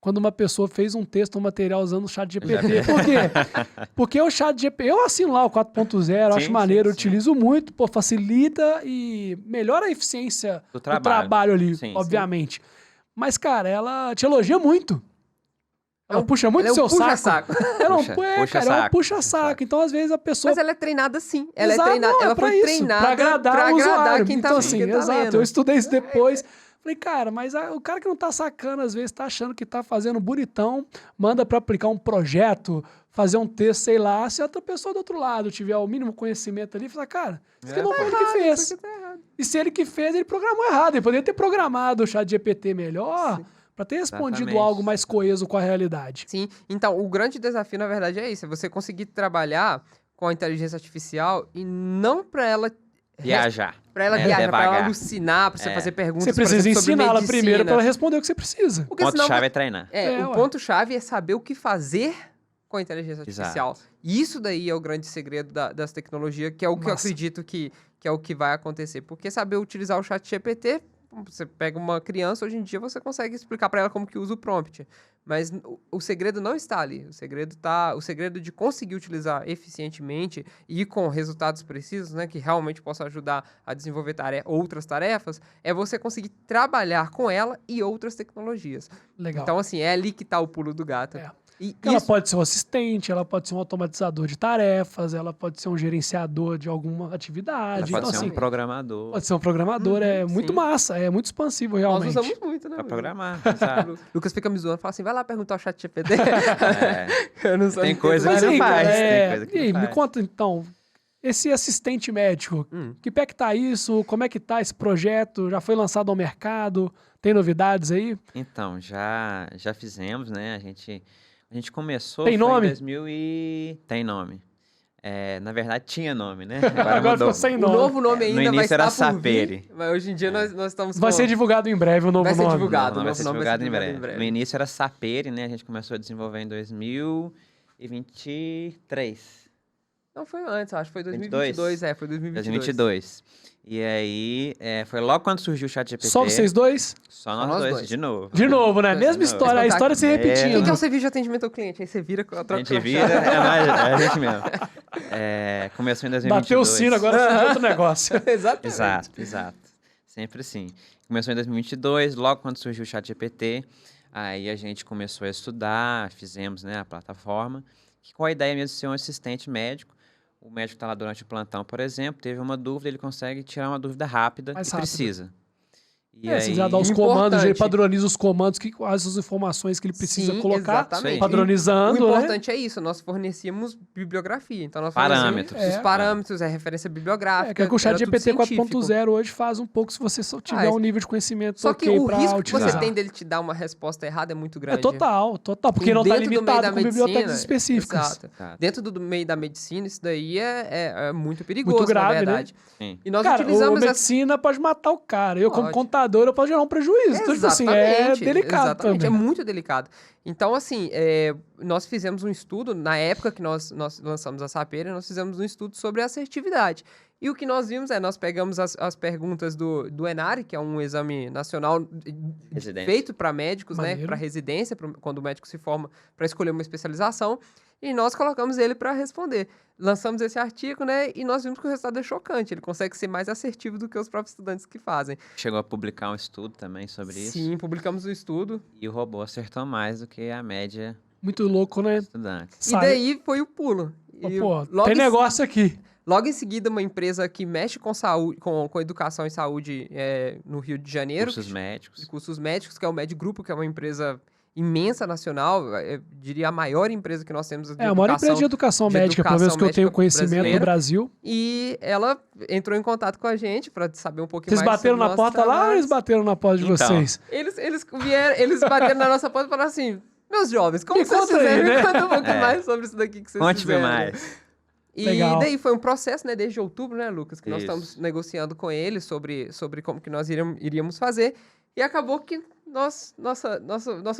A: quando uma pessoa fez um texto, um material usando o chat GPT. Por quê? Porque o chat GPT, eu assino lá o 4.0, acho
C: Sim,
A: maneiro,
C: sim, sim.
A: utilizo muito, pô, facilita e melhora a eficiência
C: Do
A: do
C: trabalho.
A: trabalho ali,
C: Sim, sim.
A: obviamente. Mas, cara, ela te elogia muito. Ela
B: É um-
A: puxa muito
B: ela é
A: seu
B: um
A: saco.
B: puxa-saco.
A: Ela
C: Puxa-
A: não,
C: puxa
A: cara, ela
C: saco,
A: puxa
C: puxa
A: saco.
C: saco.
A: Então, às vezes, a pessoa
B: Mas ela é treinada sim. Ela
A: Exato,
B: é treinada,
A: não, é
B: ela
A: pra
B: foi
A: isso,
B: treinada
A: pra agradar o
B: agradar
A: usuário.
B: quem tá,
A: Então, assim,
B: quem tá
A: exato.
B: lendo.
A: Eu estudei isso depois. Falei, cara, mas o cara que não tá sacando, às vezes, tá achando que tá fazendo bonitão, manda pra aplicar um projeto, fazer um texto, sei lá. Se outra pessoa do outro lado tiver o mínimo conhecimento ali, fala, cara, isso aqui não foi ele que fez.
B: Isso aqui tá errado.
A: E se ele que fez, ele programou errado. Ele poderia ter programado o chat GPT melhor pra ter respondido
C: Exatamente.
A: algo mais coeso com a realidade.
B: Sim, então o grande desafio, na verdade, é isso. É você conseguir trabalhar com a inteligência artificial e não pra ela...
C: Viajar.
B: Pra ela
C: né?
B: viajar, pra ela
C: Devagar.
B: alucinar, pra você fazer perguntas,
A: Você
B: por
A: precisa
B: exemplo, sobre
A: ensiná-la
B: medicina.
A: primeiro pra ela responder o que você precisa.
B: Porque
C: O
B: senão
C: ponto-chave é treinar.
B: o
A: ué.
B: ponto-chave é saber o que fazer com a inteligência
C: Exato.
B: artificial. E isso daí é o grande segredo das tecnologias, que é o que eu
A: Massa.
B: acredito que é o que vai acontecer. Porque saber utilizar o chat GPT, você pega uma criança, hoje em dia você consegue explicar para ela como que usa o prompt. Mas o segredo não está ali. O segredo de conseguir utilizar eficientemente e com resultados precisos, né, que realmente possam ajudar a desenvolver outras tarefas, é você conseguir trabalhar com ela e outras tecnologias.
A: Legal.
B: Então, assim, é ali que está o pulo do gato.
A: É.
B: E
A: Ela
B: isso,
A: pode ser um assistente, ela pode ser um automatizador de tarefas, ela pode ser um gerenciador de alguma atividade.
C: Ela pode
A: Então,
C: ser
A: assim,
C: um programador
A: pode ser um programador, é muito
B: sim.
A: massa, é muito expansivo
B: nós
A: realmente.
B: usamos muito, né?
C: pra
B: Lu?
C: programar. Exato.
B: Lucas fica me zoando, fala assim, vai lá perguntar ao chat GPT.
C: É.
B: Eu não sou
C: Tem coisa
A: Mas
C: que
A: aí,
C: não faz.
A: cara,
C: Tem coisa que
A: e aí,
C: não
A: me
C: faz.
A: conta então, esse assistente médico, que pé que tá isso? Como é que tá esse projeto? Já foi lançado ao mercado? Tem novidades aí?
C: Então, já fizemos, né? A gente começou...
A: Tem
C: foi
A: nome?
C: Em 2000 e... Tem nome. Na verdade, tinha nome, né?
A: Agora
C: mudou.
A: ficou sem
B: O
A: nome.
B: novo nome
C: No
B: ainda vai
C: início era
B: estar por vir,
C: Sapere.
B: mas hoje em dia nós estamos
A: Vai
B: com...
A: ser divulgado em breve o novo
B: Vai ser
A: nome.
B: divulgado.
C: Não,
B: o
C: vai
B: novo
C: ser
B: nome vai ser
C: divulgado em
B: divulgado
C: breve.
B: em breve.
C: No início era Sapere, né? A gente começou a desenvolver em 2023.
B: Não, foi antes, acho que foi
C: 22.
B: 2022. Foi 2022.
C: 2022. E aí, foi logo quando surgiu o ChatGPT.
A: Só vocês dois?
C: Só
B: nós
C: nós dois,
B: dois.
C: de novo.
A: De novo, né?
B: De
A: Mesma
C: novo.
A: história, a história se repetindo.
B: Quem que é o serviço de atendimento ao cliente? Aí você vira com a
C: A
B: troca.
C: gente vira, é a gente mesmo. Começou em 2022.
A: Bateu o sino, agora surgiu outro negócio.
B: Exatamente.
C: Exato. Sempre assim. Começou em 2022, logo quando surgiu o ChatGPT. Aí a gente começou a estudar, fizemos, né, a plataforma, que com a ideia mesmo de ser um assistente médico. O médico está lá durante o plantão, por exemplo, teve uma dúvida, ele consegue tirar uma dúvida rápida
A: Mais
C: que
A: rápido.
C: precisa. E
A: Se já dá os
B: Importante.
A: comandos, ele padroniza os comandos, quais as informações que ele precisa
B: Sim,
A: colocar,
B: exatamente.
A: padronizando,
B: O
A: né?
B: importante é isso, nós fornecíamos bibliografia. Então nós
C: Parâmetros.
B: fornecemos os
A: É.
B: parâmetros, referência bibliográfica.
A: Que é que o chat
B: era tudo
A: GPT
B: científico.
A: 4.0 hoje faz um pouco se você só tiver
B: Faz.
A: um nível de conhecimento
B: Só que
A: ok
B: o
A: pra
B: risco que
A: utilizar.
B: você tem dele te dar uma resposta errada é muito grande.
A: É total. Porque
B: E
A: não está
B: dentro do meio
A: limitado
B: da
A: com
B: medicina,
A: bibliotecas específicas.
B: Exato.
C: Exato.
B: Dentro do meio da medicina, isso daí é muito perigoso,
A: Muito grave,
B: na
A: né?
B: verdade.
C: Sim.
B: E nós
A: Cara, a
B: utilizamos essa...
A: medicina pode matar o cara. Eu, como
B: Pode.
A: contador, eu posso gerar um prejuízo. Então, tipo assim, é
B: Exatamente,
A: delicado
B: exatamente,
A: também.
B: é muito delicado. Então, assim, nós fizemos um estudo, na época que nós lançamos a Sapeira, nós fizemos um estudo sobre assertividade. E o que nós vimos nós pegamos as perguntas do ENARE, que é um exame nacional feito para médicos, né, para residência, quando o médico se forma para escolher uma especialização, e nós colocamos ele para responder. Lançamos esse artigo, né, e nós vimos que o resultado é chocante. Ele consegue ser mais assertivo do que os próprios estudantes que fazem.
C: Chegou a publicar um estudo também sobre isso.
B: Sim, publicamos um estudo.
C: E o robô acertou mais do que a média
A: Muito louco, né?
C: dos estudantes.
B: E daí foi o pulo. E
A: Pô,
B: logo
A: tem negócio aqui.
B: Logo em seguida, uma empresa que mexe com saúde, com educação e saúde no Rio de Janeiro.
C: Cursos médicos.
B: Que é o Med Grupo, que é uma empresa imensa nacional, eu diria a maior empresa que nós temos de educação.
A: A maior empresa de educação médica, pelo menos que eu tenho conhecimento no Brasil.
B: E ela entrou em contato com a gente para saber um pouquinho
A: mais.
B: Vocês
A: bateram na porta lá ou eles bateram na porta de vocês?
B: Eles bateram na nossa porta e falaram assim, meus jovens, como vocês fizeram? Me conta um pouco mais sobre isso daqui que vocês fizeram.
C: Conte mais.
B: E daí foi um processo, né, desde outubro, né, Lucas, que nós estamos negociando com eles sobre como que nós iríamos fazer. E acabou que nosso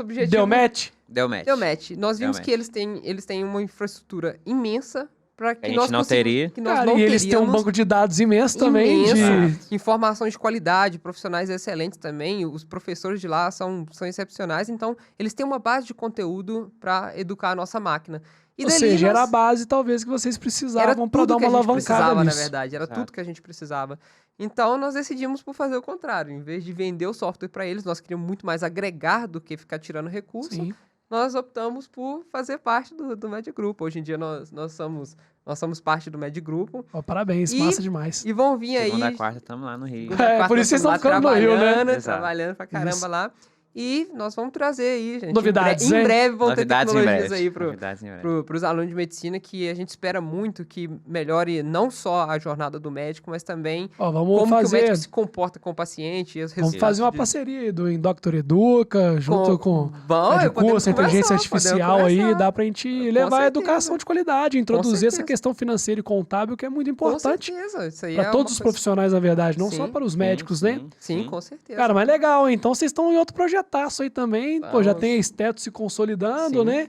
B: objetivo...
A: Deu match?
C: Deu match.
B: Deu match. Nós vimos que eles têm uma infraestrutura imensa para que
C: a gente não teria.
A: E eles têm um banco de dados imenso também.
B: Informação de qualidade, profissionais excelentes também. Os professores de lá são excepcionais. Então, eles têm uma base de conteúdo para educar a nossa máquina. E
A: Ou seja, era a base, talvez, que vocês precisavam para dar uma alavancada nisso.
B: Na verdade, era tudo que a gente precisava. Então, nós decidimos por fazer o contrário. Em vez de vender o software para eles, nós queríamos muito mais agregar do que ficar tirando recurso.
A: Sim.
B: Nós optamos por fazer parte do Med Grupo. Hoje em dia, nós somos parte do Med Grupo.
A: Oh, parabéns, massa demais.
B: E vão vir aí...
C: Segunda, quarta, estamos lá no Rio.
A: Por isso vocês estão ficando no Rio, né?
B: Trabalhando pra caramba lá. E nós vamos trazer aí, gente.
A: Novidades,
B: em breve vão ter
C: Novidades
B: tecnologias aí para os alunos de medicina, que a gente espera muito que melhore não só a jornada do médico, mas também que o médico se comporta com o paciente.
A: Vamos fazer uma parceria aí do Indoctor Educa, junto com a inteligência artificial aí, dá pra gente levar a educação de qualidade, introduzir essa questão financeira e contábil, que é muito importante.
B: Com certeza. Isso aí
A: para todos os profissionais, na verdade, não só para os médicos, né?
B: Sim, com certeza.
A: Cara, mas legal, hein? Então vocês estão em outro projetaço aí também. Pô, já tem a Esteto se consolidando, né?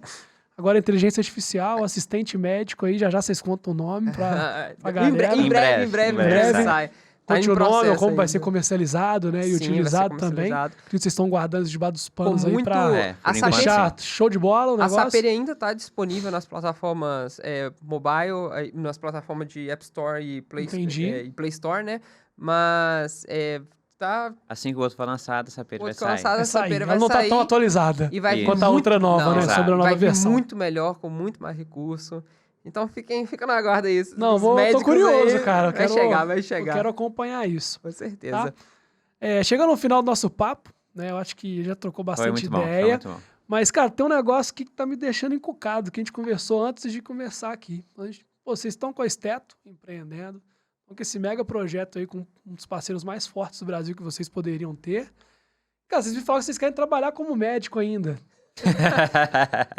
A: Agora inteligência artificial, assistente médico aí, já vocês contam o nome pra galera.
B: Em breve sai.
A: Conte o nome, como vai ser comercializado, né? E utilizado também. Que vocês estão guardando debaixo dos panos aí pra deixar show de bola o negócio.
B: A Saperia ainda está disponível nas plataformas mobile, nas plataformas de App Store e Play Store, né? Mas...
C: assim que o outro for lançado, a Sapeira vai sair.
A: Ela não tá tão atualizada.
B: E vai
A: quanto a outra nova, né? Sobre a nova versão.
B: Muito melhor, com muito mais recurso. Então fica na guarda isso.
A: Não, tô curioso, aí, cara.
B: Vai chegar.
A: Eu quero acompanhar isso.
B: Com certeza.
A: Tá? Chegando no final do nosso papo, né? Eu acho que já trocou bastante ideia.
C: Foi muito bom.
A: Mas, cara, tem um negócio que tá me deixando encucado, que a gente conversou antes de conversar aqui. Vocês estão com a Esteto empreendendo. Com esse mega projeto aí, com um dos parceiros mais fortes do Brasil que vocês poderiam ter. Cara, vocês me falam que vocês querem trabalhar como médico ainda.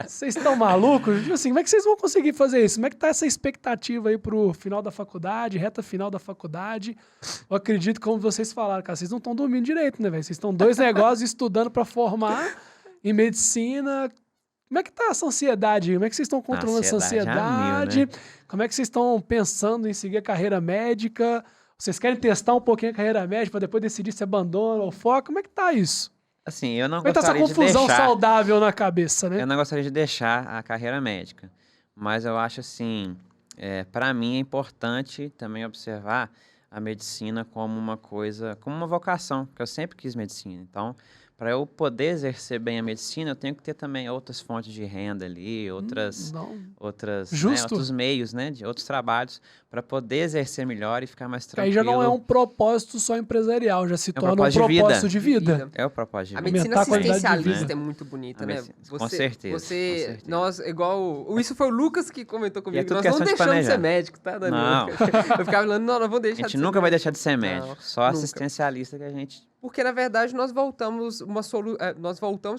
A: Vocês estão malucos? Tipo assim, como é que vocês vão conseguir fazer isso? Como é que tá essa expectativa aí pro final da faculdade, reta final da faculdade? Eu acredito, como vocês falaram, cara, vocês não estão dormindo direito, né, velho? Vocês estão 2 negócios estudando para formar em medicina. Como é que tá essa ansiedade? Como é que vocês estão controlando essa ansiedade?
C: Mil, né?
A: Como é que vocês estão pensando em seguir a carreira médica? Vocês querem testar um pouquinho a carreira médica para depois decidir se abandona ou foca? Como é que tá isso?
C: Assim, eu não
A: Como é que tá essa confusão saudável na cabeça, né?
C: Eu não gostaria de deixar a carreira médica. Mas eu acho assim, para mim é importante também observar a medicina como uma coisa, como uma vocação, porque eu sempre quis medicina. Então, para eu poder exercer bem a medicina, eu tenho que ter também outras fontes de renda ali, outros meios, né, de outros trabalhos, para poder exercer melhor e ficar mais tranquilo.
A: Aí já não é um propósito só empresarial, já se torna um propósito de vida.
C: É o propósito de vida.
B: A medicina assistencialista é muito bonita, né?
C: Com certeza.
B: Nós, isso foi o Lucas que comentou comigo, nós não
C: deixamos
B: de ser médico, tá, Danilo?
C: Não.
B: Eu ficava falando, não vou deixar de ser
C: A gente nunca vai deixar de ser médico, só
B: nunca.
C: assistencialista que a gente
B: Porque, na verdade, nós voltamos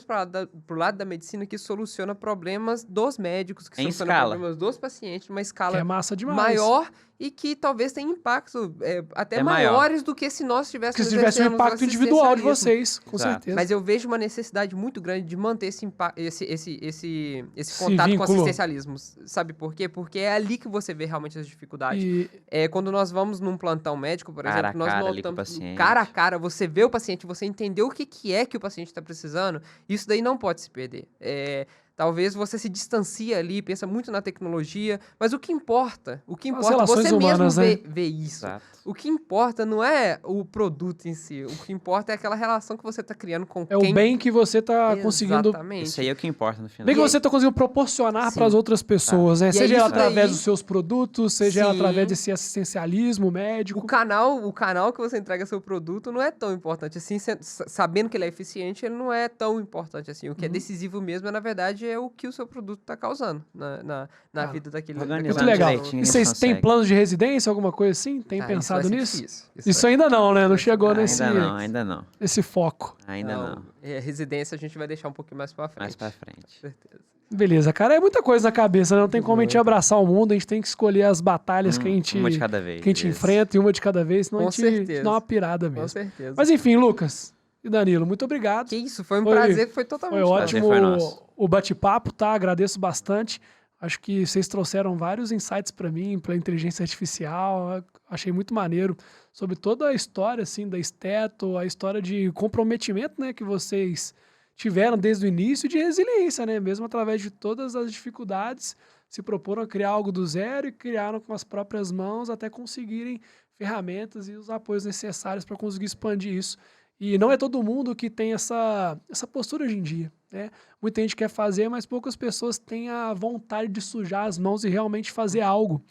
B: para o lado da medicina que soluciona problemas dos médicos, que
C: Em
B: soluciona
C: escala.
B: problemas dos pacientes, numa
A: Que
B: escala
A: é massa demais.
B: maior e que talvez tenha impactos até
C: É maior.
B: maiores do que se nós
A: Que
B: tivéssemos
A: se tivesse um
B: exercendo
A: impacto individual de
B: assistencialismo.
A: vocês, com
C: Exato.
A: certeza.
B: Mas eu vejo uma necessidade muito grande de manter esse
A: Esse
B: contato com o
A: vínculo.
B: assistencialismo. Sabe por quê? Porque é ali que você vê realmente as dificuldades.
A: E
B: Quando nós vamos num plantão médico, por
C: Cara a
B: exemplo, nós
C: cara ali com o
B: notamos
C: paciente.
B: cara a cara, você vê o paciente, você entender o que é que o paciente está precisando, isso daí não pode se perder. Talvez você se distancie ali, pensa muito na tecnologia, mas o que importa,
A: relações
B: você
A: humanas,
B: mesmo
A: né?
B: vê isso.
C: Exato.
B: O que importa não é o produto em si, o que importa é aquela relação que você está criando com
A: é
B: quem...
A: o bem que você tá conseguindo.
B: Exatamente.
C: Isso aí é o que importa no final.
A: Bem que
B: E
A: você tá conseguindo proporcionar
B: Sim.
A: para as outras pessoas, né?
B: E
A: Seja
B: é
A: ela
B: isso
A: através
B: daí-
A: dos seus produtos, seja ela
B: Sim.
A: através desse assistencialismo médico.
B: O canal que você entrega seu produto não é tão importante assim, sabendo que ele é eficiente, ele não é tão importante assim. O que é decisivo mesmo, na verdade, é o que o seu produto está causando na vida daquele
C: organizando
A: Muito legal.
C: direitinho,
A: E
C: ninguém
A: vocês têm
C: consegue.
A: planos de residência, alguma coisa assim? Tem
B: Ah,
A: pensado
B: isso vai ser
A: nisso?
B: difícil.
A: Isso ainda não, né? Não chegou nesse,
C: Ainda não.
A: nesse foco.
C: Ainda não.
B: Residência a gente vai deixar um pouquinho mais pra frente.
C: Mais pra frente.
B: Certeza.
A: Beleza, cara. É muita coisa na cabeça, né? Não tem como a gente abraçar o mundo, a gente tem que escolher as batalhas que a gente,
C: Uma de cada vez.
A: que a gente
C: isso.
A: enfrenta e uma de cada vez, senão
B: Com
A: a gente
B: certeza.
A: dá uma pirada
B: Com
A: mesmo.
B: certeza.
A: Mas enfim, Lucas e Danilo, muito obrigado.
B: Que isso, foi um
A: Foi-
B: prazer, foi totalmente...
A: Foi
C: Prazer
A: ótimo
C: foi nosso.
A: o bate-papo, tá? Agradeço bastante. Acho que vocês trouxeram vários insights para mim, pela inteligência artificial. Achei muito maneiro sobre toda a história assim da Esteto, a história de comprometimento, né, que vocês tiveram desde o início e de resiliência, né, mesmo através de todas as dificuldades, se proporam a criar algo do zero e criaram com as próprias mãos até conseguirem ferramentas e os apoios necessários para conseguir expandir isso. E não é todo mundo que tem essa postura hoje em dia, né? Muita gente quer fazer, mas poucas pessoas têm a vontade de sujar as mãos e realmente fazer algo.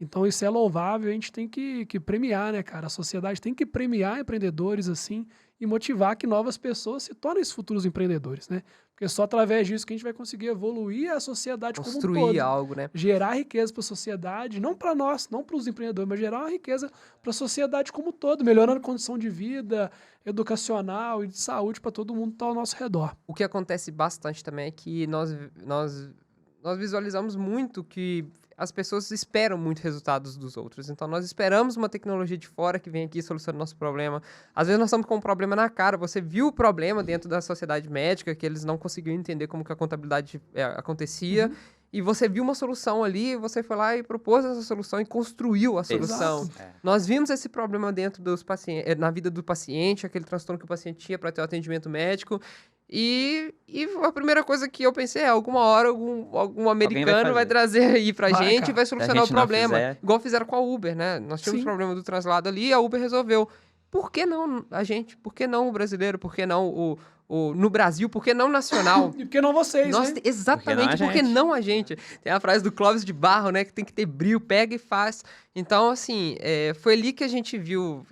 A: Então isso é louvável, a gente tem que premiar, né, cara? A sociedade tem que premiar empreendedores assim e motivar que novas pessoas se tornem esses futuros empreendedores, né? Porque só através disso que a gente vai conseguir evoluir a sociedade como um todo.
B: Construir algo, né?
A: Gerar riqueza para a sociedade, não para nós, não para os empreendedores, mas gerar uma riqueza para a sociedade como um todo, melhorando a condição de vida, educacional e de saúde para todo mundo que está ao nosso redor.
B: O que acontece bastante também é que nós visualizamos muito que as pessoas esperam muito resultados dos outros. Então, nós esperamos uma tecnologia de fora que vem aqui e solucione nosso problema. Às vezes, nós estamos com um problema na cara. Você viu o problema dentro da sociedade médica, que eles não conseguiam entender como que a contabilidade acontecia. E você viu uma solução ali, você foi lá e propôs essa solução e construiu a solução.
A: Exato.
C: É.
B: Nós vimos esse problema dentro dos pacientes, na vida do paciente, aquele transtorno que o paciente tinha para ter o atendimento médico. E a primeira coisa que eu pensei é, alguma hora algum americano vai
C: fazer.
B: trazer aí pra
A: Vai,
B: gente
A: cara.
B: e vai solucionar o
C: gente não
B: problema.
C: fizer-
B: Igual fizeram com a Uber, né? Nós tínhamos
A: Sim.
B: problema do translado ali, a Uber resolveu. Por que não a gente? Por que não o brasileiro? Por que não no Brasil? Por que não nacional?
A: E por que não vocês,
B: Nós,
A: né?
B: exatamente,
C: Por
B: porque
C: que
B: não a gente? Tem a frase do Clóvis de Barro, né? Que tem que ter brilho, pega e faz. Então, assim, foi ali que a gente viu...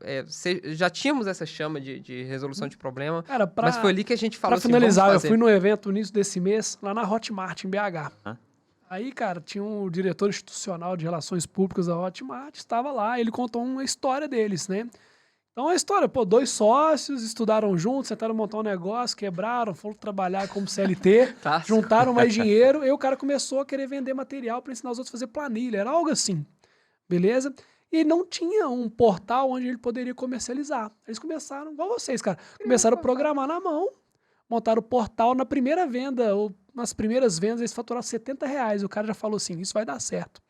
B: já tínhamos essa chama de resolução de problema,
A: Cara,
B: mas foi ali que a gente falou
A: Pra
B: assim,
A: finalizar,
B: vamos
A: eu
B: fazer.
A: fui no evento no início desse mês, lá na Hotmart, em BH.
C: Hã?
A: Aí, cara, tinha um diretor institucional de relações públicas da Hotmart, estava lá, ele contou uma história deles, né? Então, a história, 2 sócios estudaram juntos, tentaram montar um negócio, quebraram, foram trabalhar como CLT,
B: Tá.
A: juntaram mais dinheiro, e o cara começou a querer vender material para ensinar os outros a fazer planilha, era algo assim, beleza? E não tinha um portal onde ele poderia comercializar. Eles começaram, igual vocês, cara, começaram a programar na mão, montaram o portal na primeira venda, ou nas primeiras vendas, eles faturaram R$70. O cara já falou assim, isso vai dar certo.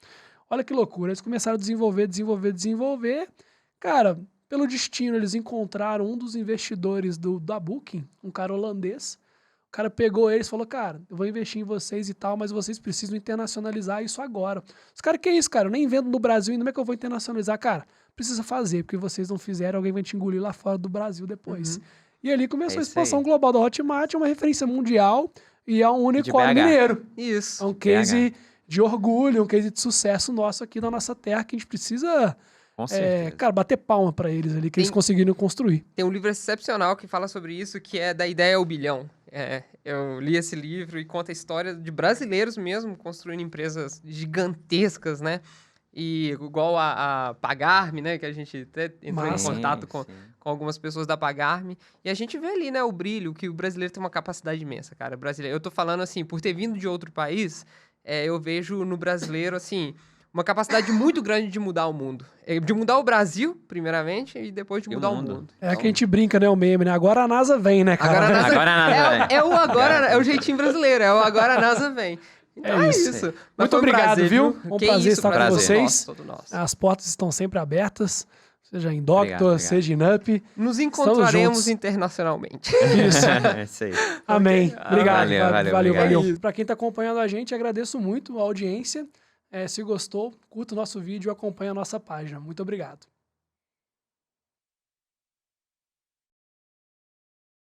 A: Olha que loucura. Eles começaram a desenvolver. Cara, pelo destino, eles encontraram um dos investidores da Booking, um cara holandês. O cara pegou eles e falou, cara, eu vou investir em vocês e tal, mas vocês precisam internacionalizar isso agora. Os caras, que isso, cara? Eu nem vendo no Brasil, ainda como é que eu vou internacionalizar? Cara, precisa fazer, porque vocês não fizeram, alguém vai te engolir lá fora do Brasil depois. E ali começou a
C: isso
A: expansão
C: aí.
A: global da Hotmart, é uma referência mundial e é um unicórnio
C: BH.
A: mineiro.
B: Isso.
A: É um case de orgulho, um case de sucesso nosso aqui na nossa terra, que a gente precisa,
C: Com certeza.
A: cara, bater palma pra eles ali, que eles
B: Tem-
A: conseguiram construir.
B: Tem um livro excepcional que fala sobre isso, que é Da Ideia ao Bilhão. Eu li esse livro e conta a história de brasileiros mesmo construindo empresas gigantescas, né? E igual a Pagar-me, né? Que a gente até entrou
A: Massa.
B: em contato
C: Sim.
B: com com algumas pessoas da Pagar.me, e a gente vê ali, né, o brilho, que o brasileiro tem uma capacidade imensa, cara. O brasileiro, eu tô falando assim, por ter vindo de outro país, eu vejo no brasileiro, assim, uma capacidade muito grande de mudar o mundo. De mudar o Brasil, primeiramente, e depois de
C: E o
B: mudar o
C: mundo.
B: mundo.
A: É que a gente brinca, né, o meme, né? Agora a NASA vem, né, cara?
B: Agora a NASA,
C: Agora a NASA vem.
B: é o jeitinho brasileiro, é o agora a NASA vem. Então
A: É
B: é
A: isso.
B: isso. Mas
A: Muito
B: foi um
A: obrigado,
B: prazer,
A: viu? Um
B: Que
A: prazer
B: isso,
A: estar com
B: prazer
A: vocês.
B: todo nosso.
A: As portas estão sempre abertas, seja em Doctor,
C: Obrigado.
A: seja em UP.
B: Nos
A: juntos.
B: encontraremos internacionalmente.
A: Isso.
C: É isso aí.
A: Amém. Obrigado.
C: Valeu,
A: Valeu.
C: obrigado.
A: Para quem está acompanhando a gente, agradeço muito a audiência. Se gostou, curta o nosso vídeo e acompanhe a nossa página. Muito obrigado.